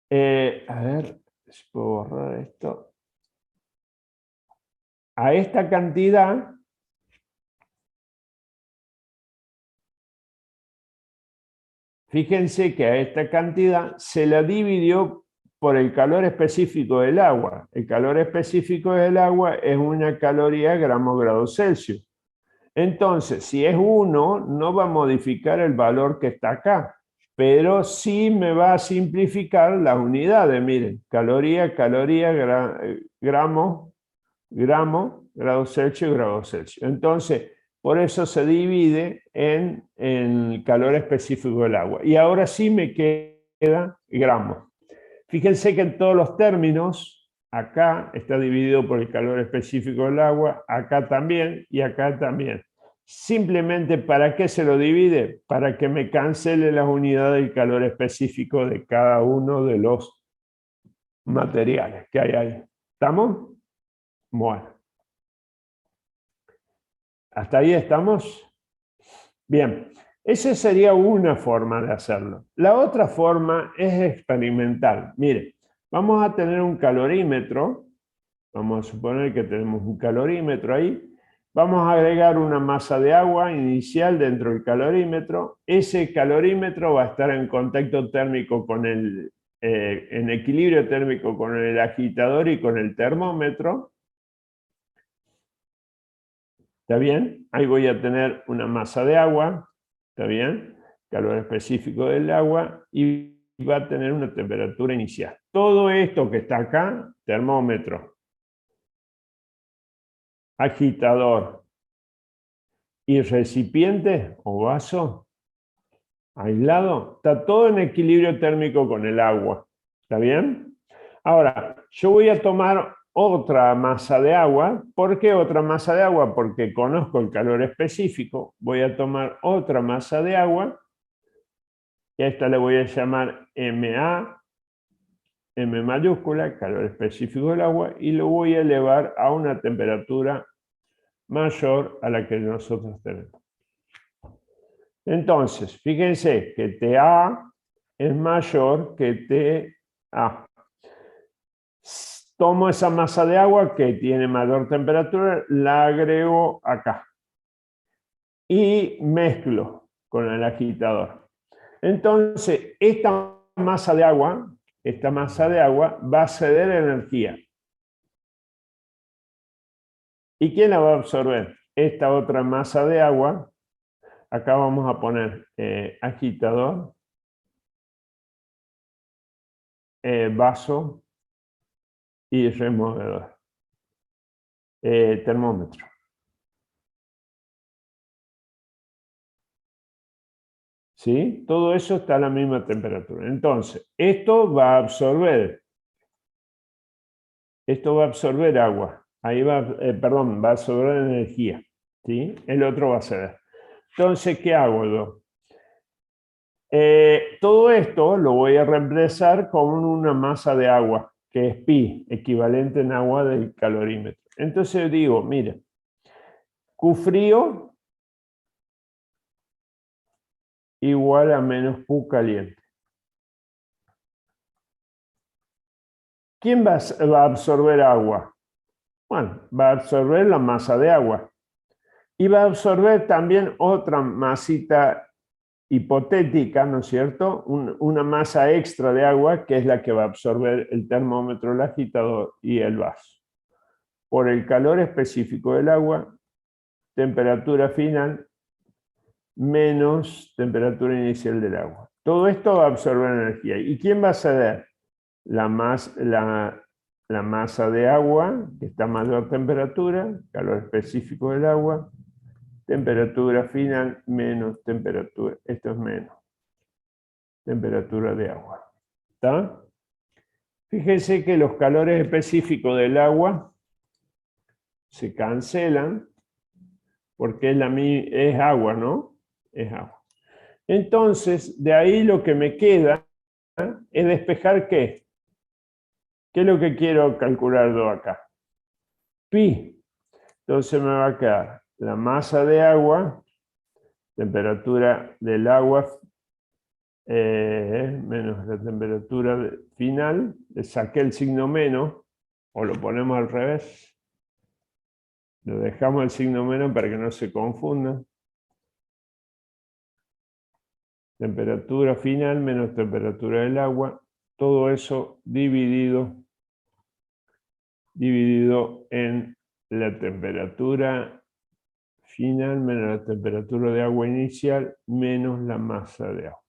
A ver, si puedo borrar esto. A esta cantidad, fíjense que a esta cantidad se la dividió por el calor específico del agua. El calor específico del agua es una caloría gramos grados Celsius. Entonces, si es 1, no va a modificar el valor que está acá, pero sí me va a simplificar las unidades. Miren, caloría, gramo, grados Celsius, grados Celsius. Entonces, por eso se divide en el calor específico del agua. Y ahora sí me queda gramos. Fíjense que en todos los términos, acá está dividido por el calor específico del agua, acá también y acá también. Simplemente, ¿para qué se lo divide? Para que me cancele las unidades del calor específico de cada uno de los materiales que hay ahí. ¿Estamos? Bueno. ¿Hasta ahí estamos? Bien. Esa sería una forma de hacerlo. La otra forma es experimental. Mire, vamos a tener un calorímetro. Vamos a suponer que tenemos un calorímetro ahí. Vamos a agregar una masa de agua inicial dentro del calorímetro. Ese calorímetro va a estar en contacto térmico con en equilibrio térmico con el agitador y con el termómetro. ¿Está bien? Ahí voy a tener una masa de agua. ¿Está bien? Calor específico del agua y va a tener una temperatura inicial. Todo esto que está acá, termómetro, agitador y recipiente o vaso aislado, está todo en equilibrio térmico con el agua. ¿Está bien? Ahora, yo voy a tomar otra masa de agua. ¿Por qué otra masa de agua? Porque conozco el calor específico. Voy a tomar otra masa de agua. Y a esta le voy a llamar MA, M mayúscula, calor específico del agua, y lo voy a elevar a una temperatura mayor a la que nosotros tenemos. Entonces, fíjense que TA es mayor que TA. Tomo esa masa de agua que tiene mayor temperatura, la agrego acá y mezclo con el agitador. Entonces, esta masa de agua va a ceder energía. ¿Y quién la va a absorber? Esta otra masa de agua. Acá vamos a poner agitador, vaso y removedor. Termómetro. ¿Sí? Todo eso está a la misma temperatura. Entonces, esto va a absorber. Esto va a absorber agua. Ahí va a absorber energía. ¿Sí? El otro va a ceder. Entonces, ¿qué hago yo? Todo esto lo voy a reemplazar con una masa de agua, que es pi, equivalente en agua del calorímetro. Entonces digo, mira, Q frío igual a menos Q caliente. ¿Quién va a absorber agua? Bueno, va a absorber la masa de agua. Y va a absorber también otra masita hipotética, ¿no es cierto? Una masa extra de agua que es la que va a absorber el termómetro, el agitador y el vaso. Por el calor específico del agua, temperatura final menos temperatura inicial del agua. Todo esto va a absorber energía. ¿Y quién va a ceder? La masa de agua, que está a mayor temperatura, calor específico del agua, temperatura final menos temperatura, esto es menos, temperatura de agua. ¿Está? Fíjense que los calores específicos del agua se cancelan porque es agua, ¿no? Es agua. Entonces, de ahí lo que me queda es despejar ¿qué? ¿Qué es lo que quiero calcular yo acá? Pi. Entonces me va a quedar la masa de agua, temperatura del agua menos la temperatura final. Le saqué el signo menos, o lo ponemos al revés. Lo dejamos el signo menos para que no se confunda. Temperatura final menos temperatura del agua. Todo eso dividido en la temperatura final menos la temperatura de agua inicial menos la masa de agua.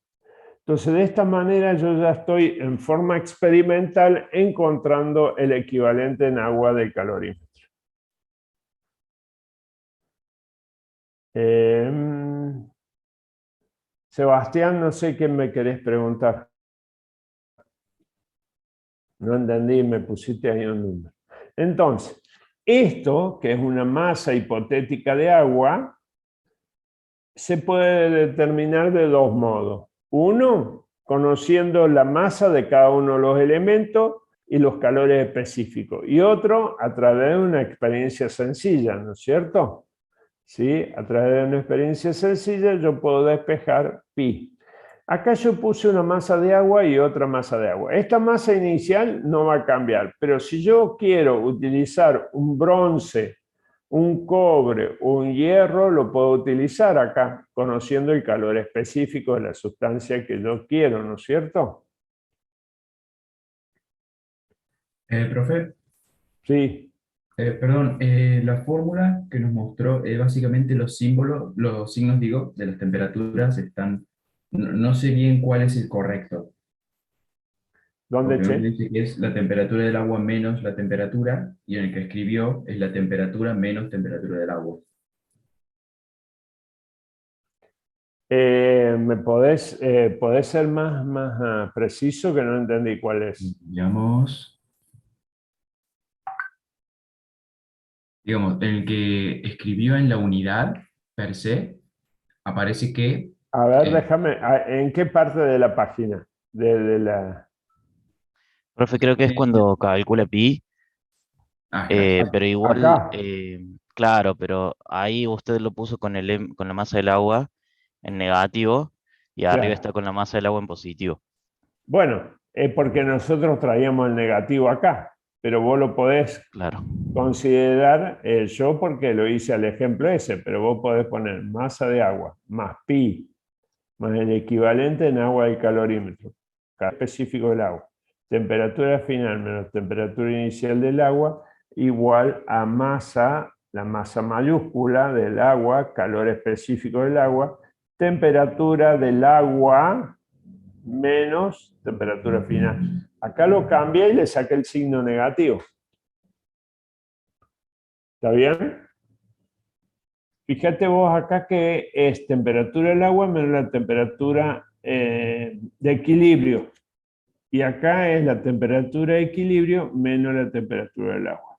Entonces, de esta manera yo ya estoy en forma experimental encontrando el equivalente en agua del calorímetro. Sebastián, no sé qué me querés preguntar. No entendí, me pusiste ahí un número. Entonces, esto, que es una masa hipotética de agua, se puede determinar de dos modos. Uno, conociendo la masa de cada uno de los elementos y los calores específicos. Y otro, a través de una experiencia sencilla, ¿no es cierto? ¿Sí? A través de una experiencia sencilla yo puedo despejar pi. Acá yo puse una masa de agua y otra masa de agua. Esta masa inicial no va a cambiar, pero si yo quiero utilizar un bronce, un cobre o un hierro, lo puedo utilizar acá, conociendo el calor específico de la sustancia que yo quiero, ¿no es cierto? Profe, Sí. perdón, la fórmula que nos mostró, básicamente los símbolos, los signos, digo, de las temperaturas están, no sé bien cuál es el correcto, ¿Dónde, porque uno che? dice que es la temperatura del agua menos la temperatura, y en el que escribió es la temperatura menos temperatura del agua. ¿Podés ser más preciso, que no entendí cuál es? Digamos, en el que escribió en la unidad per se, aparece que... A ver, déjame, ¿en qué parte de la página? De la... Profe, creo que es cuando calcula pi, Gracias. pero igual, Acá. claro, pero ahí usted lo puso con con la masa del agua en negativo y arriba Claro. está con la masa del agua en positivo. Bueno, es porque nosotros traíamos el negativo acá, pero vos lo podés Claro. considerar, yo porque lo hice al ejemplo ese, pero vos podés poner masa de agua más pi, más el equivalente en agua del calorímetro, calor específico del agua, temperatura final menos temperatura inicial del agua, igual a masa, la masa mayúscula del agua, calor específico del agua, temperatura del agua menos temperatura final. Acá lo cambié y le saqué el signo negativo. ¿Está bien? Fíjate vos acá que es temperatura del agua menos la temperatura de equilibrio. Y acá es la temperatura de equilibrio menos la temperatura del agua.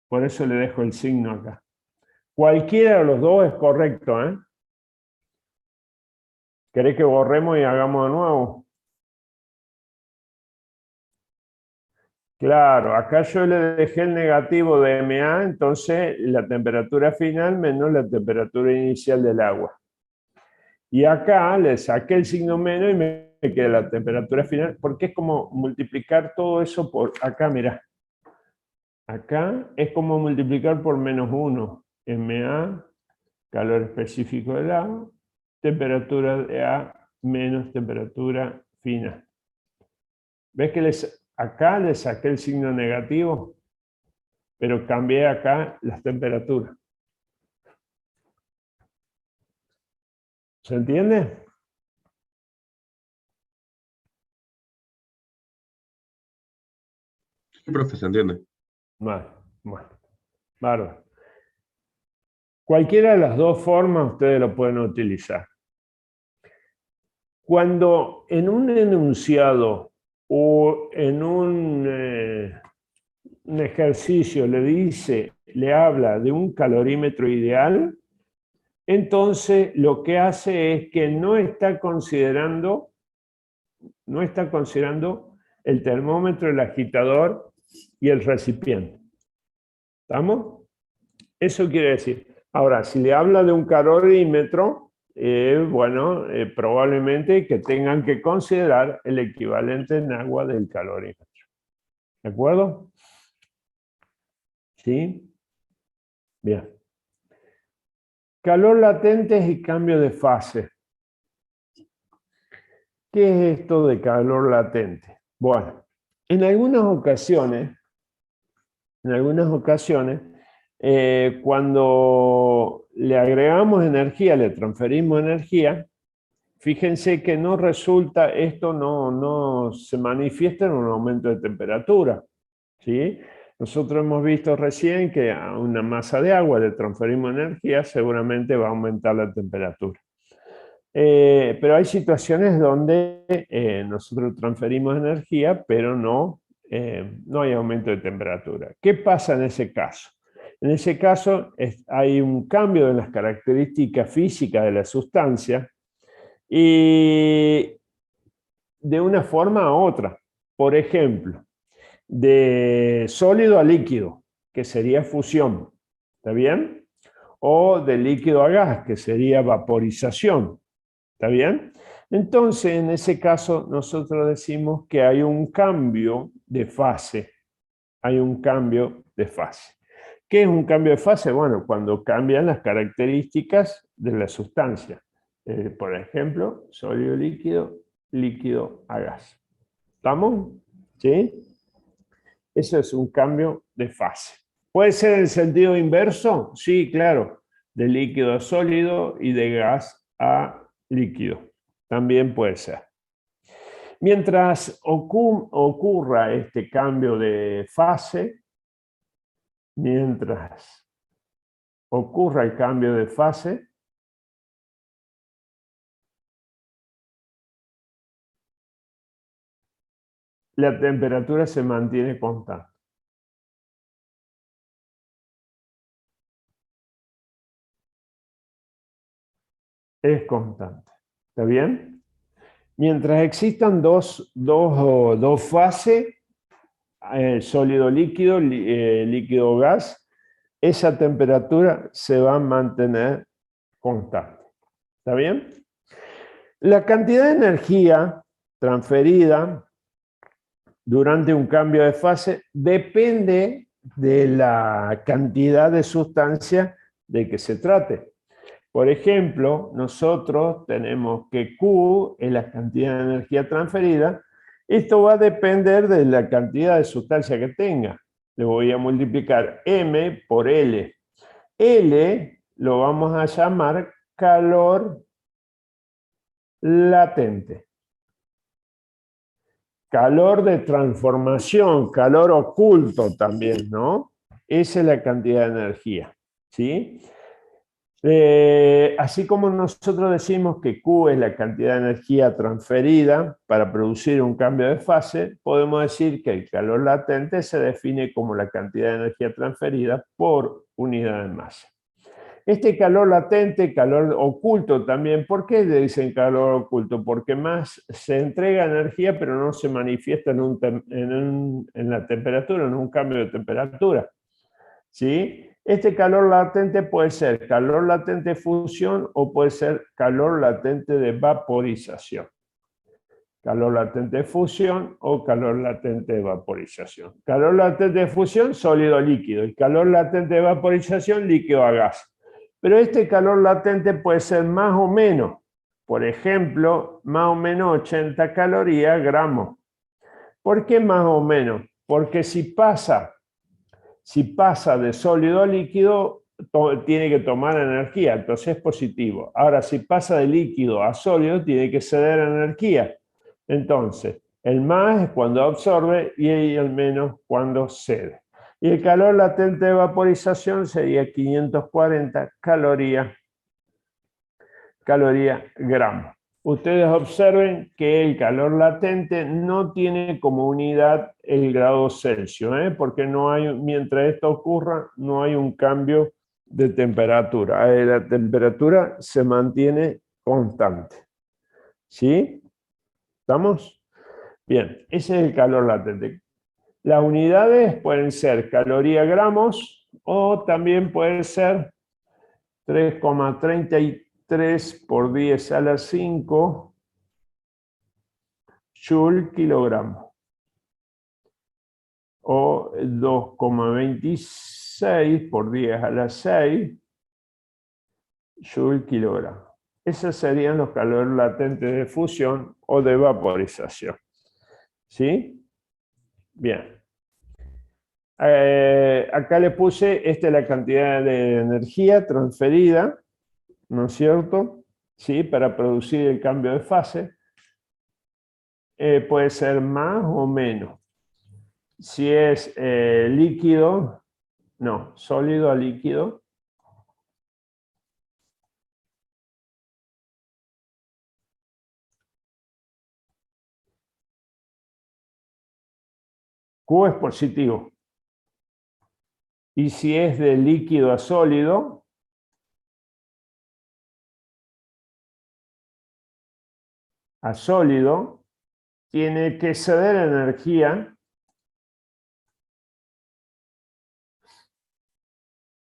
Por eso le dejo el signo acá. Cualquiera de los dos es correcto, ¿eh? ¿Querés que borremos y hagamos de nuevo? Claro, acá yo le dejé el negativo de MA, entonces la temperatura final menos la temperatura inicial del agua. Y acá le saqué el signo menos y me queda la temperatura final, porque es como multiplicar todo eso por acá, mirá. Acá es como multiplicar por menos 1. MA, calor específico del agua, temperatura de A menos temperatura final. ¿Ves que acá le saqué el signo negativo? Pero cambié acá las temperaturas. ¿Se entiende? Sí, profe, se entiende. Bueno, bárbaro. Cualquiera de las dos formas ustedes lo pueden utilizar. Cuando en un enunciado o en un ejercicio le habla de un calorímetro ideal, entonces lo que hace es que no está considerando el termómetro, el agitador y el recipiente. ¿Estamos? Eso quiere decir. Ahora, si le habla de un calorímetro, probablemente que tengan que considerar el equivalente en agua del calorímetro. ¿De acuerdo? ¿Sí? Bien. Calor latente y cambio de fase. ¿Qué es esto de calor latente? Bueno, en algunas ocasiones, cuando le agregamos energía, le transferimos energía, fíjense que no resulta, esto no se manifiesta en un aumento de temperatura, ¿sí? Nosotros hemos visto recién que a una masa de agua le transferimos energía, seguramente va a aumentar la temperatura. Pero hay situaciones donde nosotros transferimos energía, pero no hay aumento de temperatura. ¿Qué pasa en ese caso? En ese caso hay un cambio en las características físicas de la sustancia y de una forma a otra. Por ejemplo, de sólido a líquido, que sería fusión, ¿está bien? O de líquido a gas, que sería vaporización, ¿está bien? Entonces, en ese caso, nosotros decimos que hay un cambio de fase. Hay un cambio de fase. ¿Qué es un cambio de fase? Bueno, cuando cambian las características de la sustancia. Por ejemplo, sólido líquido, líquido a gas. ¿Estamos? ¿Sí? Eso es un cambio de fase. ¿Puede ser en sentido inverso? Sí, claro. De líquido a sólido y de gas a líquido. También puede ser. Mientras ocurra este cambio de fase, mientras ocurra el cambio de fase, la temperatura se mantiene constante. Es constante. ¿Está bien? Mientras existan dos fases, sólido líquido, líquido gas, esa temperatura se va a mantener constante. ¿Está bien? La cantidad de energía transferida durante un cambio de fase depende de la cantidad de sustancia de que se trate. Por ejemplo, nosotros tenemos que Q es la cantidad de energía transferida. Esto va a depender de la cantidad de sustancia que tenga. Le voy a multiplicar M por L. L lo vamos a llamar calor latente. Calor de transformación, calor oculto también, ¿no? Esa es la cantidad de energía, ¿sí? Así como nosotros decimos que Q es la cantidad de energía transferida para producir un cambio de fase, podemos decir que el calor latente se define como la cantidad de energía transferida por unidad de masa. Este calor latente, calor oculto también, ¿por qué le dicen calor oculto? Porque más se entrega energía pero no se manifiesta en la temperatura, en un cambio de temperatura, ¿sí? Este calor latente puede ser calor latente de fusión o puede ser calor latente de vaporización. Calor latente de fusión o calor latente de vaporización. Calor latente de fusión, sólido líquido. Y calor latente de vaporización, líquido a gas. Pero este calor latente puede ser más o menos. Por ejemplo, más o menos 80 calorías gramos. ¿Por qué más o menos? Porque si pasa de sólido a líquido, tiene que tomar energía, entonces es positivo. Ahora, si pasa de líquido a sólido, tiene que ceder energía. Entonces, el más es cuando absorbe y el menos cuando cede. Y el calor latente de vaporización sería 540 calorías gramo. Ustedes observen que el calor latente no tiene como unidad el grado Celsius, porque no hay, mientras esto ocurra, no hay un cambio de temperatura. La temperatura se mantiene constante. ¿Sí? ¿Estamos? Bien, ese es el calor latente. Las unidades pueden ser calorías gramos o también pueden ser 3,33 por 10 a la 5 joule kilogramo o 2,26 por 10 a la 6 joule kilogramo. Esos serían los calores latentes de fusión o de vaporización. ¿Sí? Bien. Acá le puse, esta es la cantidad de energía transferida, ¿no es cierto? ¿Sí? Para producir el cambio de fase. Puede ser más o menos. Si es líquido, no, sólido a líquido. Q es positivo. Y si es de líquido a sólido, tiene que ceder energía.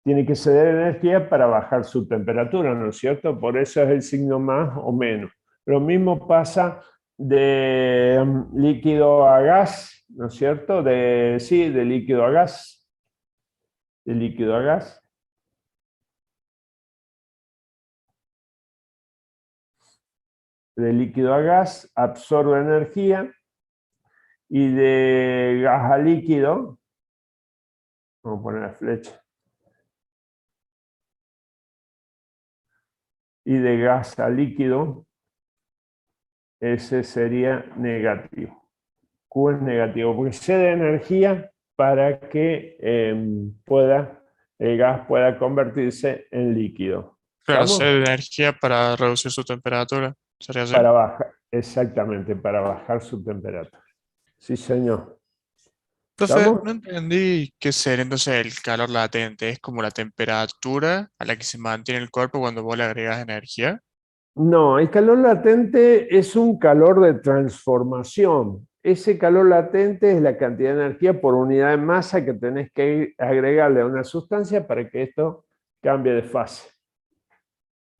Tiene que ceder energía para bajar su temperatura, ¿no es cierto? Por eso es el signo más o menos. Lo mismo pasa de líquido a gas, ¿no es cierto? Sí, de líquido a gas. De líquido a gas. De líquido a gas absorbe energía y de gas a líquido, vamos a poner la flecha, y de gas a líquido, ese sería negativo. Q es negativo, porque cede energía para que el gas pueda convertirse en líquido. Claro, ¿Estamos? cede energía para reducir su temperatura. ¿Sería así? Para bajar, exactamente, para bajar su temperatura. Sí, señor. Profe, ¿Estamos? no entendí qué sería entonces el calor latente. ¿Es como la temperatura a la que se mantiene el cuerpo cuando vos le agregas energía? No, el calor latente es un calor de transformación. Ese calor latente es la cantidad de energía por unidad de masa que tenés que agregarle a una sustancia para que esto cambie de fase.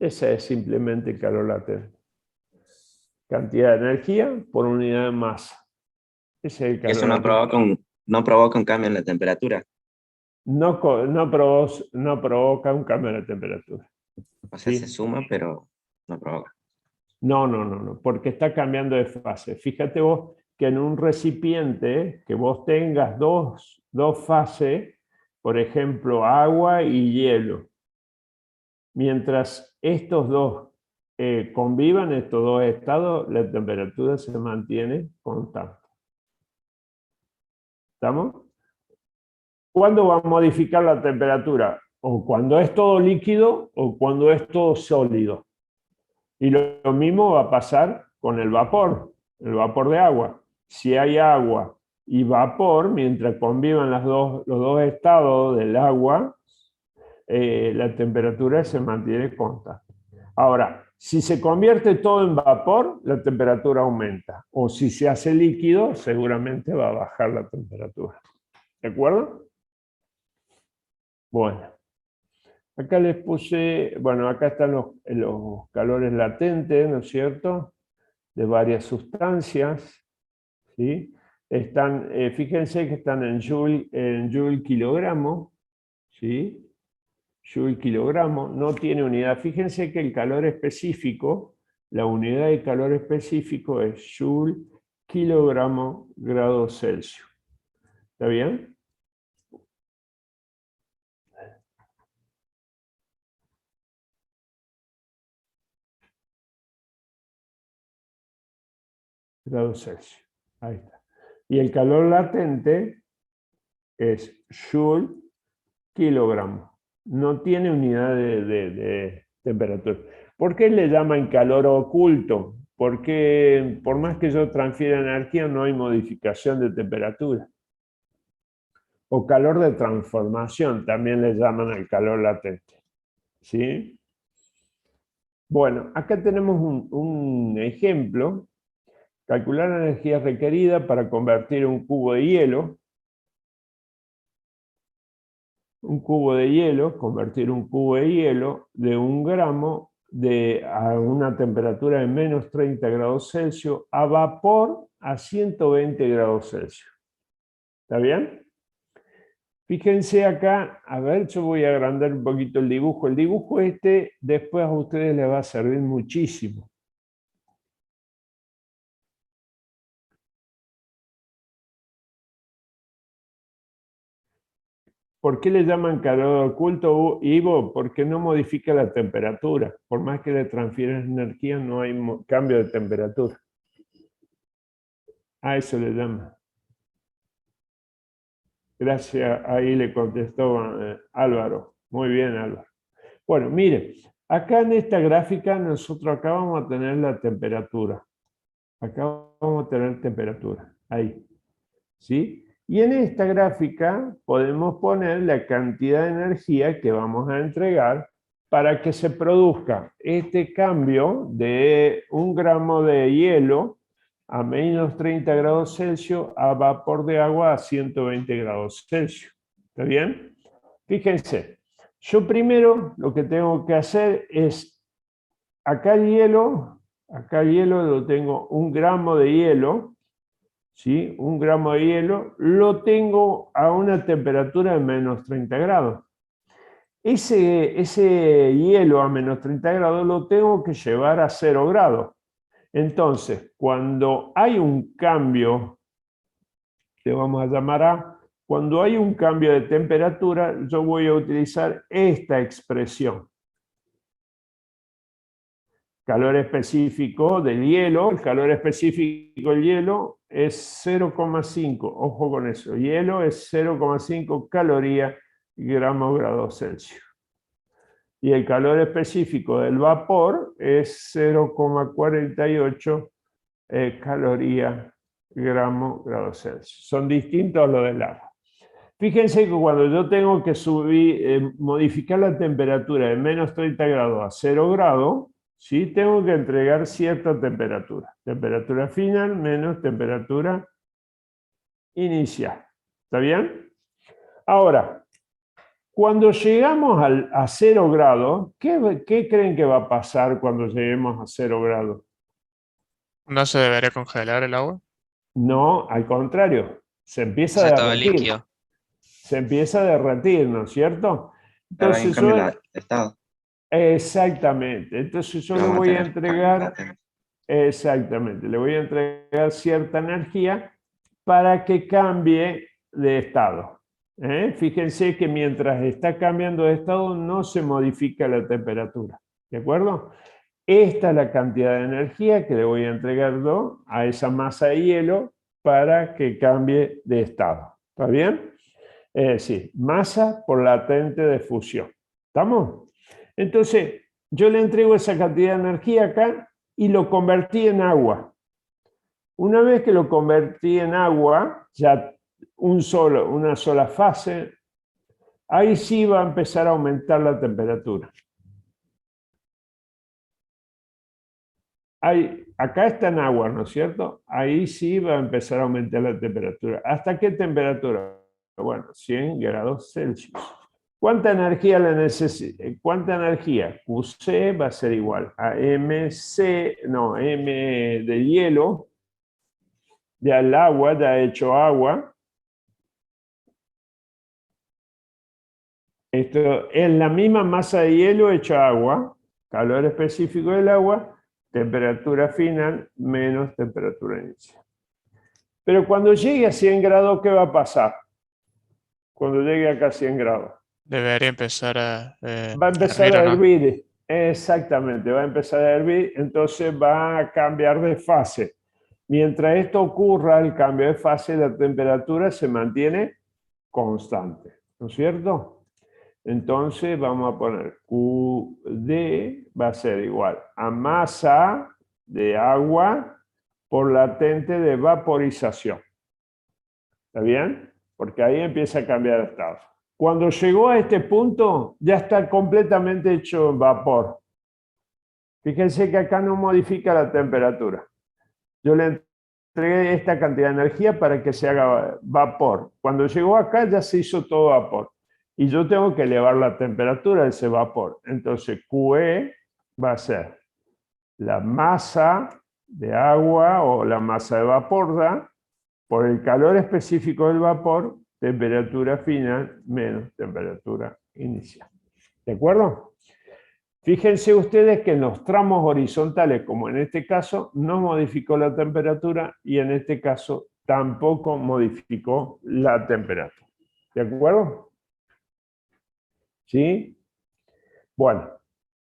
Ese es simplemente el calor latente. Cantidad de energía por unidad de masa. Ese es el Y eso calor latente. no provoca un cambio en la temperatura. No provoca un cambio de la temperatura. O sea, se ¿Sí? suma, pero no provoca. No, porque está cambiando de fase. Fíjate vos que en un recipiente que vos tengas dos fases, por ejemplo, agua y hielo, mientras estos dos convivan, estos dos estados, la temperatura se mantiene constante. ¿Estamos? ¿Cuándo va a modificar la temperatura? O cuando es todo líquido o cuando es todo sólido. Y lo mismo va a pasar con el vapor de agua. Si hay agua y vapor, mientras convivan los dos estados del agua, la temperatura se mantiene constante. Ahora, si se convierte todo en vapor, la temperatura aumenta. O si se hace líquido, seguramente va a bajar la temperatura. ¿De acuerdo? Bueno. Acá les puse, bueno, acá están los calores latentes, ¿no es cierto? De varias sustancias, ¿sí? Están, fíjense que están en joule kilogramo, ¿sí? Joule kilogramo, no tiene unidad. Fíjense que el calor específico, la unidad de calor específico es joule kilogramo grado Celsius. ¿Está bien? Grados Celsius. Ahí está. Y el calor latente es joule kilogramo. No tiene unidad de temperatura. ¿Por qué le llaman calor oculto? Porque por más que yo transfiera energía no hay modificación de temperatura. O calor de transformación, también le llaman el calor latente. ¿Sí? Bueno, acá tenemos un ejemplo. Calcular la energía requerida para convertir un cubo de hielo. Convertir un cubo de hielo de 1 gramo a una temperatura de menos 30 grados Celsius a vapor a 120 grados Celsius. ¿Está bien? Fíjense acá, a ver, yo voy a agrandar un poquito el dibujo. El dibujo este después a ustedes les va a servir muchísimo. ¿Por qué le llaman calor oculto, Ivo? Porque no modifica la temperatura. Por más que le transfieran energía, no hay cambio de temperatura. A eso le llama. Gracias, ahí le contestó Álvaro. Muy bien, Álvaro. Bueno, mire, acá en esta gráfica nosotros acá vamos a tener la temperatura. Acá vamos a tener temperatura, ahí. ¿Sí? Y en esta gráfica podemos poner la cantidad de energía que vamos a entregar para que se produzca este cambio de 1 gramo de hielo a menos 30 grados Celsius a vapor de agua a 120 grados Celsius. ¿Está bien? Fíjense, yo primero lo que tengo que hacer es, acá el hielo lo tengo 1 gramo de hielo, ¿sí? 1 gramo de hielo, lo tengo a una temperatura de menos 30 grados. Ese hielo a menos 30 grados lo tengo que llevar a 0 grados. Entonces, cuando hay un cambio, que vamos a llamar A, cuando hay un cambio de temperatura, yo voy a utilizar esta expresión. Calor específico del hielo, el calor específico del hielo es 0,5, ojo con eso, hielo es 0,5 calorías gramos grados Celsius. Y el calor específico del vapor es 0,48 calorías gramos grados Celsius. Son distintos a los del agua. Fíjense que cuando yo tengo que modificar la temperatura de menos 30 grados a 0 grados, ¿sí? Tengo que entregar cierta temperatura. Temperatura final menos temperatura inicial. ¿Está bien? Ahora, cuando llegamos a 0 grados, ¿qué creen que va a pasar cuando lleguemos a 0 grados? ¿No se debería congelar el agua? No, al contrario, se empieza Se a todo derretir. líquido. Se empieza a derretir, ¿no es cierto? Pero ahí Entonces cambia el estado. exactamente. Entonces yo Lo le va a voy a mantener entregar, latente. exactamente, le voy a entregar cierta energía para que cambie de estado. Fíjense que mientras está cambiando de estado no se modifica la temperatura. ¿De acuerdo? Esta es la cantidad de energía que le voy a entregar yo a esa masa de hielo para que cambie de estado. ¿Está bien? Es decir, masa por latente de fusión. ¿Estamos? Entonces, yo le entrego esa cantidad de energía acá y lo convertí en agua. Una vez que lo convertí en agua, ya una sola fase, ahí sí va a empezar a aumentar la temperatura. Acá está en agua, ¿no es cierto? Ahí sí va a empezar a aumentar la temperatura. ¿Hasta qué temperatura? Bueno, 100 grados Celsius. ¿Cuánta energía le necesita? ¿Cuánta energía? QC va a ser igual a M de hielo, ya el agua, ya he hecho agua. Esto es la misma masa de hielo hecha agua, calor específico del agua, temperatura final menos temperatura inicial. Pero cuando llegue a 100 grados, ¿qué va a pasar? Cuando llegue acá a 100 grados. Debería empezar Va a empezar a hervir, ¿o no? hervir. Exactamente, va a empezar a hervir, entonces va a cambiar de fase. Mientras esto ocurra, el cambio de fase, la temperatura se mantiene constante, ¿no es cierto? Entonces vamos a poner QD va a ser igual a masa de agua por latente de vaporización. ¿Está bien? Porque ahí empieza a cambiar de estado. Cuando llegó a este punto, ya está completamente hecho en vapor. Fíjense que acá no modifica la temperatura. Yo le entregué esta cantidad de energía para que se haga vapor. Cuando llegó acá ya se hizo todo vapor. Y yo tengo que elevar la temperatura de ese vapor. Entonces QE va a ser la masa de agua o la masa de vapor por el calor específico del vapor, temperatura final menos temperatura inicial. ¿De acuerdo? Fíjense ustedes que en los tramos horizontales, como en este caso, no modificó la temperatura y en este caso tampoco modificó la temperatura. ¿De acuerdo? ¿Sí? Bueno,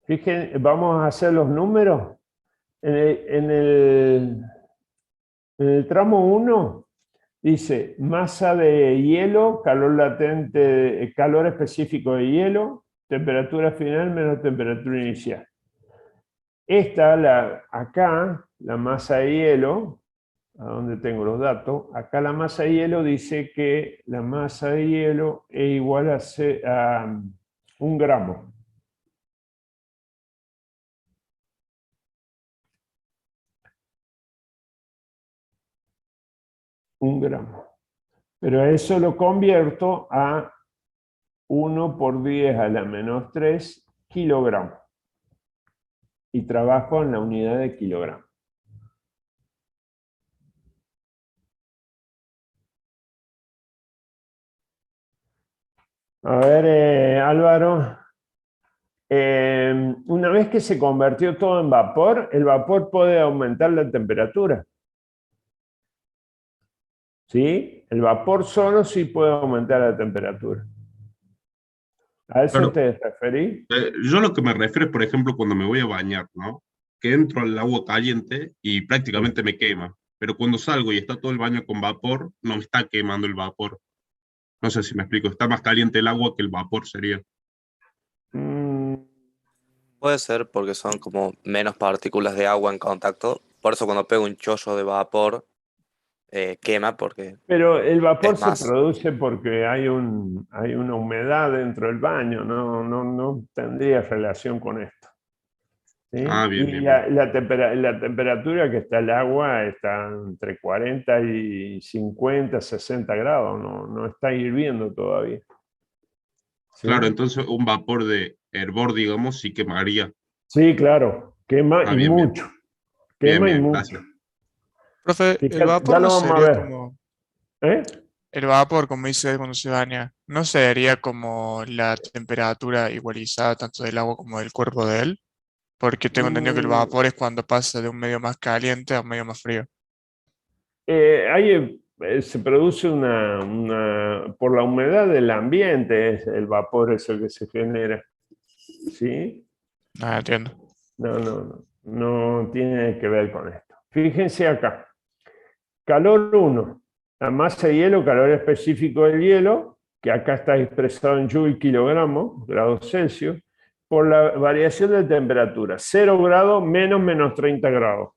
fíjense, vamos a hacer los números. En el tramo 1, Dice, masa de hielo, calor latente, calor específico de hielo, temperatura final menos temperatura inicial. Acá, la masa de hielo, a donde tengo los datos, acá la masa de hielo dice que la masa de hielo es igual a 1 gramo. Un gramo. Pero eso lo convierto a 1 por 10 a la menos 3 kilogramos. Y trabajo en la unidad de kilogramo. A ver, Álvaro, una vez que se convirtió todo en vapor, el vapor puede aumentar la temperatura. ¿Sí? El vapor solo sí puede aumentar la temperatura. ¿A eso Claro. te referís? Yo lo que me refiero es, por ejemplo, cuando me voy a bañar, ¿no? Que entro al agua caliente y prácticamente me quema. Pero cuando salgo y está todo el baño con vapor, no me está quemando el vapor. No sé si me explico. Está más caliente el agua que el vapor sería. Mm, Puede ser porque son como menos partículas de agua en contacto. Por eso cuando pego un chollo de vapor, quema porque Pero el vapor es se más. produce porque hay una humedad dentro del baño, no tendría relación con esto. ¿Sí? Ah, bien, Y bien, bien. la temperatura que está el agua está entre 40 y 50, 60 grados, no está hirviendo todavía. ¿Sí? Claro, entonces un vapor de hervor, digamos, sí quemaría. Sí, claro, quema Ah, y bien, bien. mucho, Bien, quema y bien, mucho. gracias. Profe, el Fíjate, vapor ya no lo vamos a sería ver. como, ¿Eh? el vapor, como dice cuando se baña, no sería como la temperatura igualizada tanto del agua como del cuerpo de él, porque tengo entendido que el Mm, vapor es cuando pasa de un medio más caliente a un medio más frío. se produce por la humedad del ambiente, el vapor es el que se genera. ¿Sí? Ah, entiendo. No tiene que ver con esto. Fíjense acá. Calor 1, la masa de hielo, calor específico del hielo, que acá está expresado en joule kilogramos, grados Celsius, por la variación de temperatura, 0 grados menos 30 grados.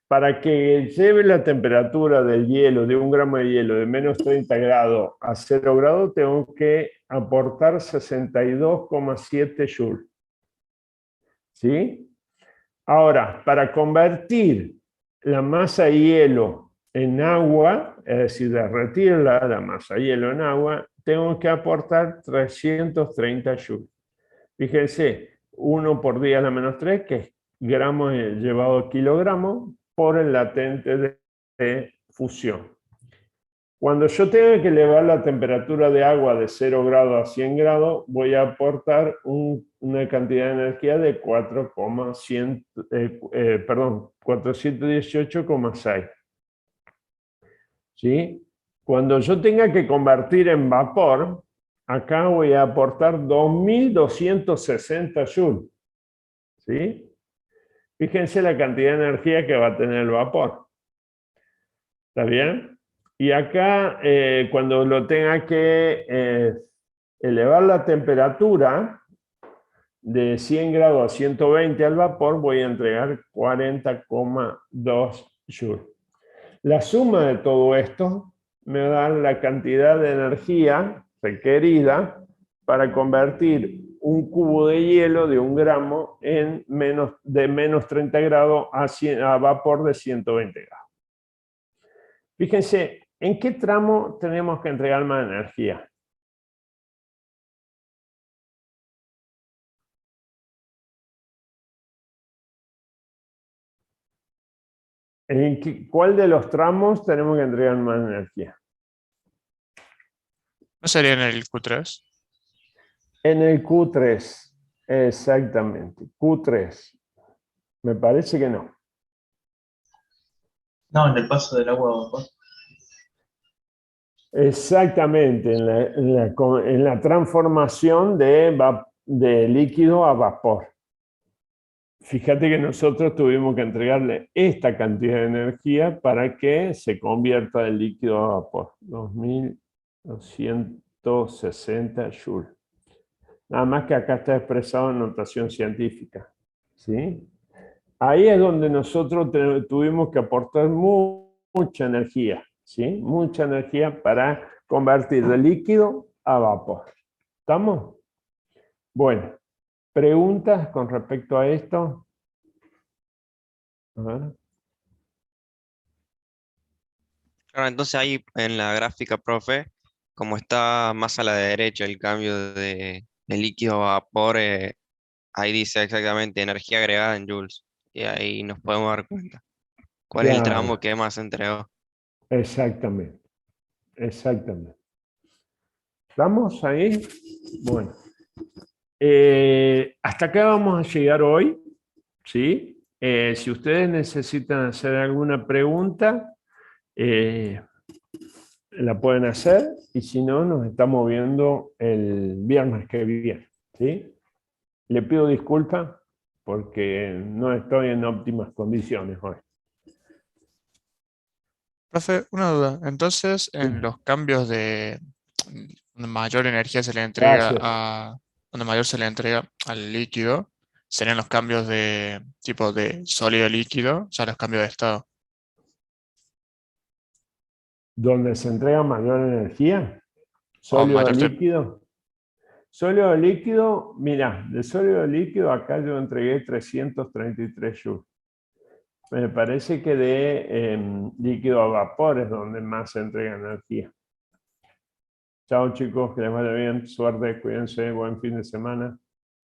Para que lleve la temperatura del hielo, de 1 gramo de hielo, de menos 30 grados a 0 grados, tengo que aportar 62,7 joules. ¿Sí? Ahora, para convertir la masa de hielo en agua, es decir, derretir la masa de hielo en agua, tengo que aportar 330 joules. Fíjense, 1 por 10 a la menos 3, que es gramos llevado a kilogramos, por el latente de fusión. Cuando yo tenga que elevar la temperatura de agua de 0 grados a 100 grados, voy a aportar una cantidad de energía de 418,6. ¿Sí? Cuando yo tenga que convertir en vapor, acá voy a aportar 2260 joules. ¿Sí? Fíjense la cantidad de energía que va a tener el vapor. ¿Está bien? Y acá, cuando lo tenga que elevar la temperatura de 100 grados a 120 al vapor, voy a entregar 40,2 joules. La suma de todo esto me da la cantidad de energía requerida para convertir un cubo de hielo de 1 gramo de menos 30 grados a vapor de 120 grados. Fíjense, ¿en qué tramo tenemos que entregar más energía? ¿Cuál de los tramos tenemos que entregar más energía? ¿No sería en el Q3? En el Q3, exactamente, Q3. Me parece que no. No, en el paso del agua a vapor. Exactamente, en la transformación de líquido a vapor. fíjate que nosotros tuvimos que entregarle esta cantidad de energía para que se convierta de líquido a vapor. 2260 joules. Nada más que acá está expresado en notación científica. ¿Sí? Ahí es donde nosotros tuvimos que aportar mucha energía. ¿Sí? Mucha energía para convertir de líquido a vapor. ¿Estamos? Bueno, ¿preguntas con respecto a esto? A ver. Claro, entonces ahí en la gráfica, profe, como está más a la derecha el cambio de líquido a vapor, ahí dice exactamente energía agregada en joules. Y ahí nos podemos dar cuenta cuál es el tramo Claro, que más se entregó. exactamente, exactamente. ¿Estamos ahí? Bueno, hasta acá vamos a llegar hoy, ¿sí? Si ustedes necesitan hacer alguna pregunta, la pueden hacer, y si no, nos estamos viendo el viernes que viene, ¿sí? Le pido disculpas porque no estoy en óptimas condiciones hoy. Profe, una duda. Entonces, en Sí. los cambios de donde mayor energía se le entrega Gracias. donde mayor se le entrega al líquido, serían los cambios de tipo de sólido a líquido, o sea, los cambios de estado. Donde se entrega mayor energía, O sólido a mayor líquido. Sólido a líquido, mira, de sólido a líquido acá yo entregué 333 joules. Me parece que de líquido a vapor es donde más se entrega energía. Chao chicos, que les vaya bien, suerte, cuídense, buen fin de semana.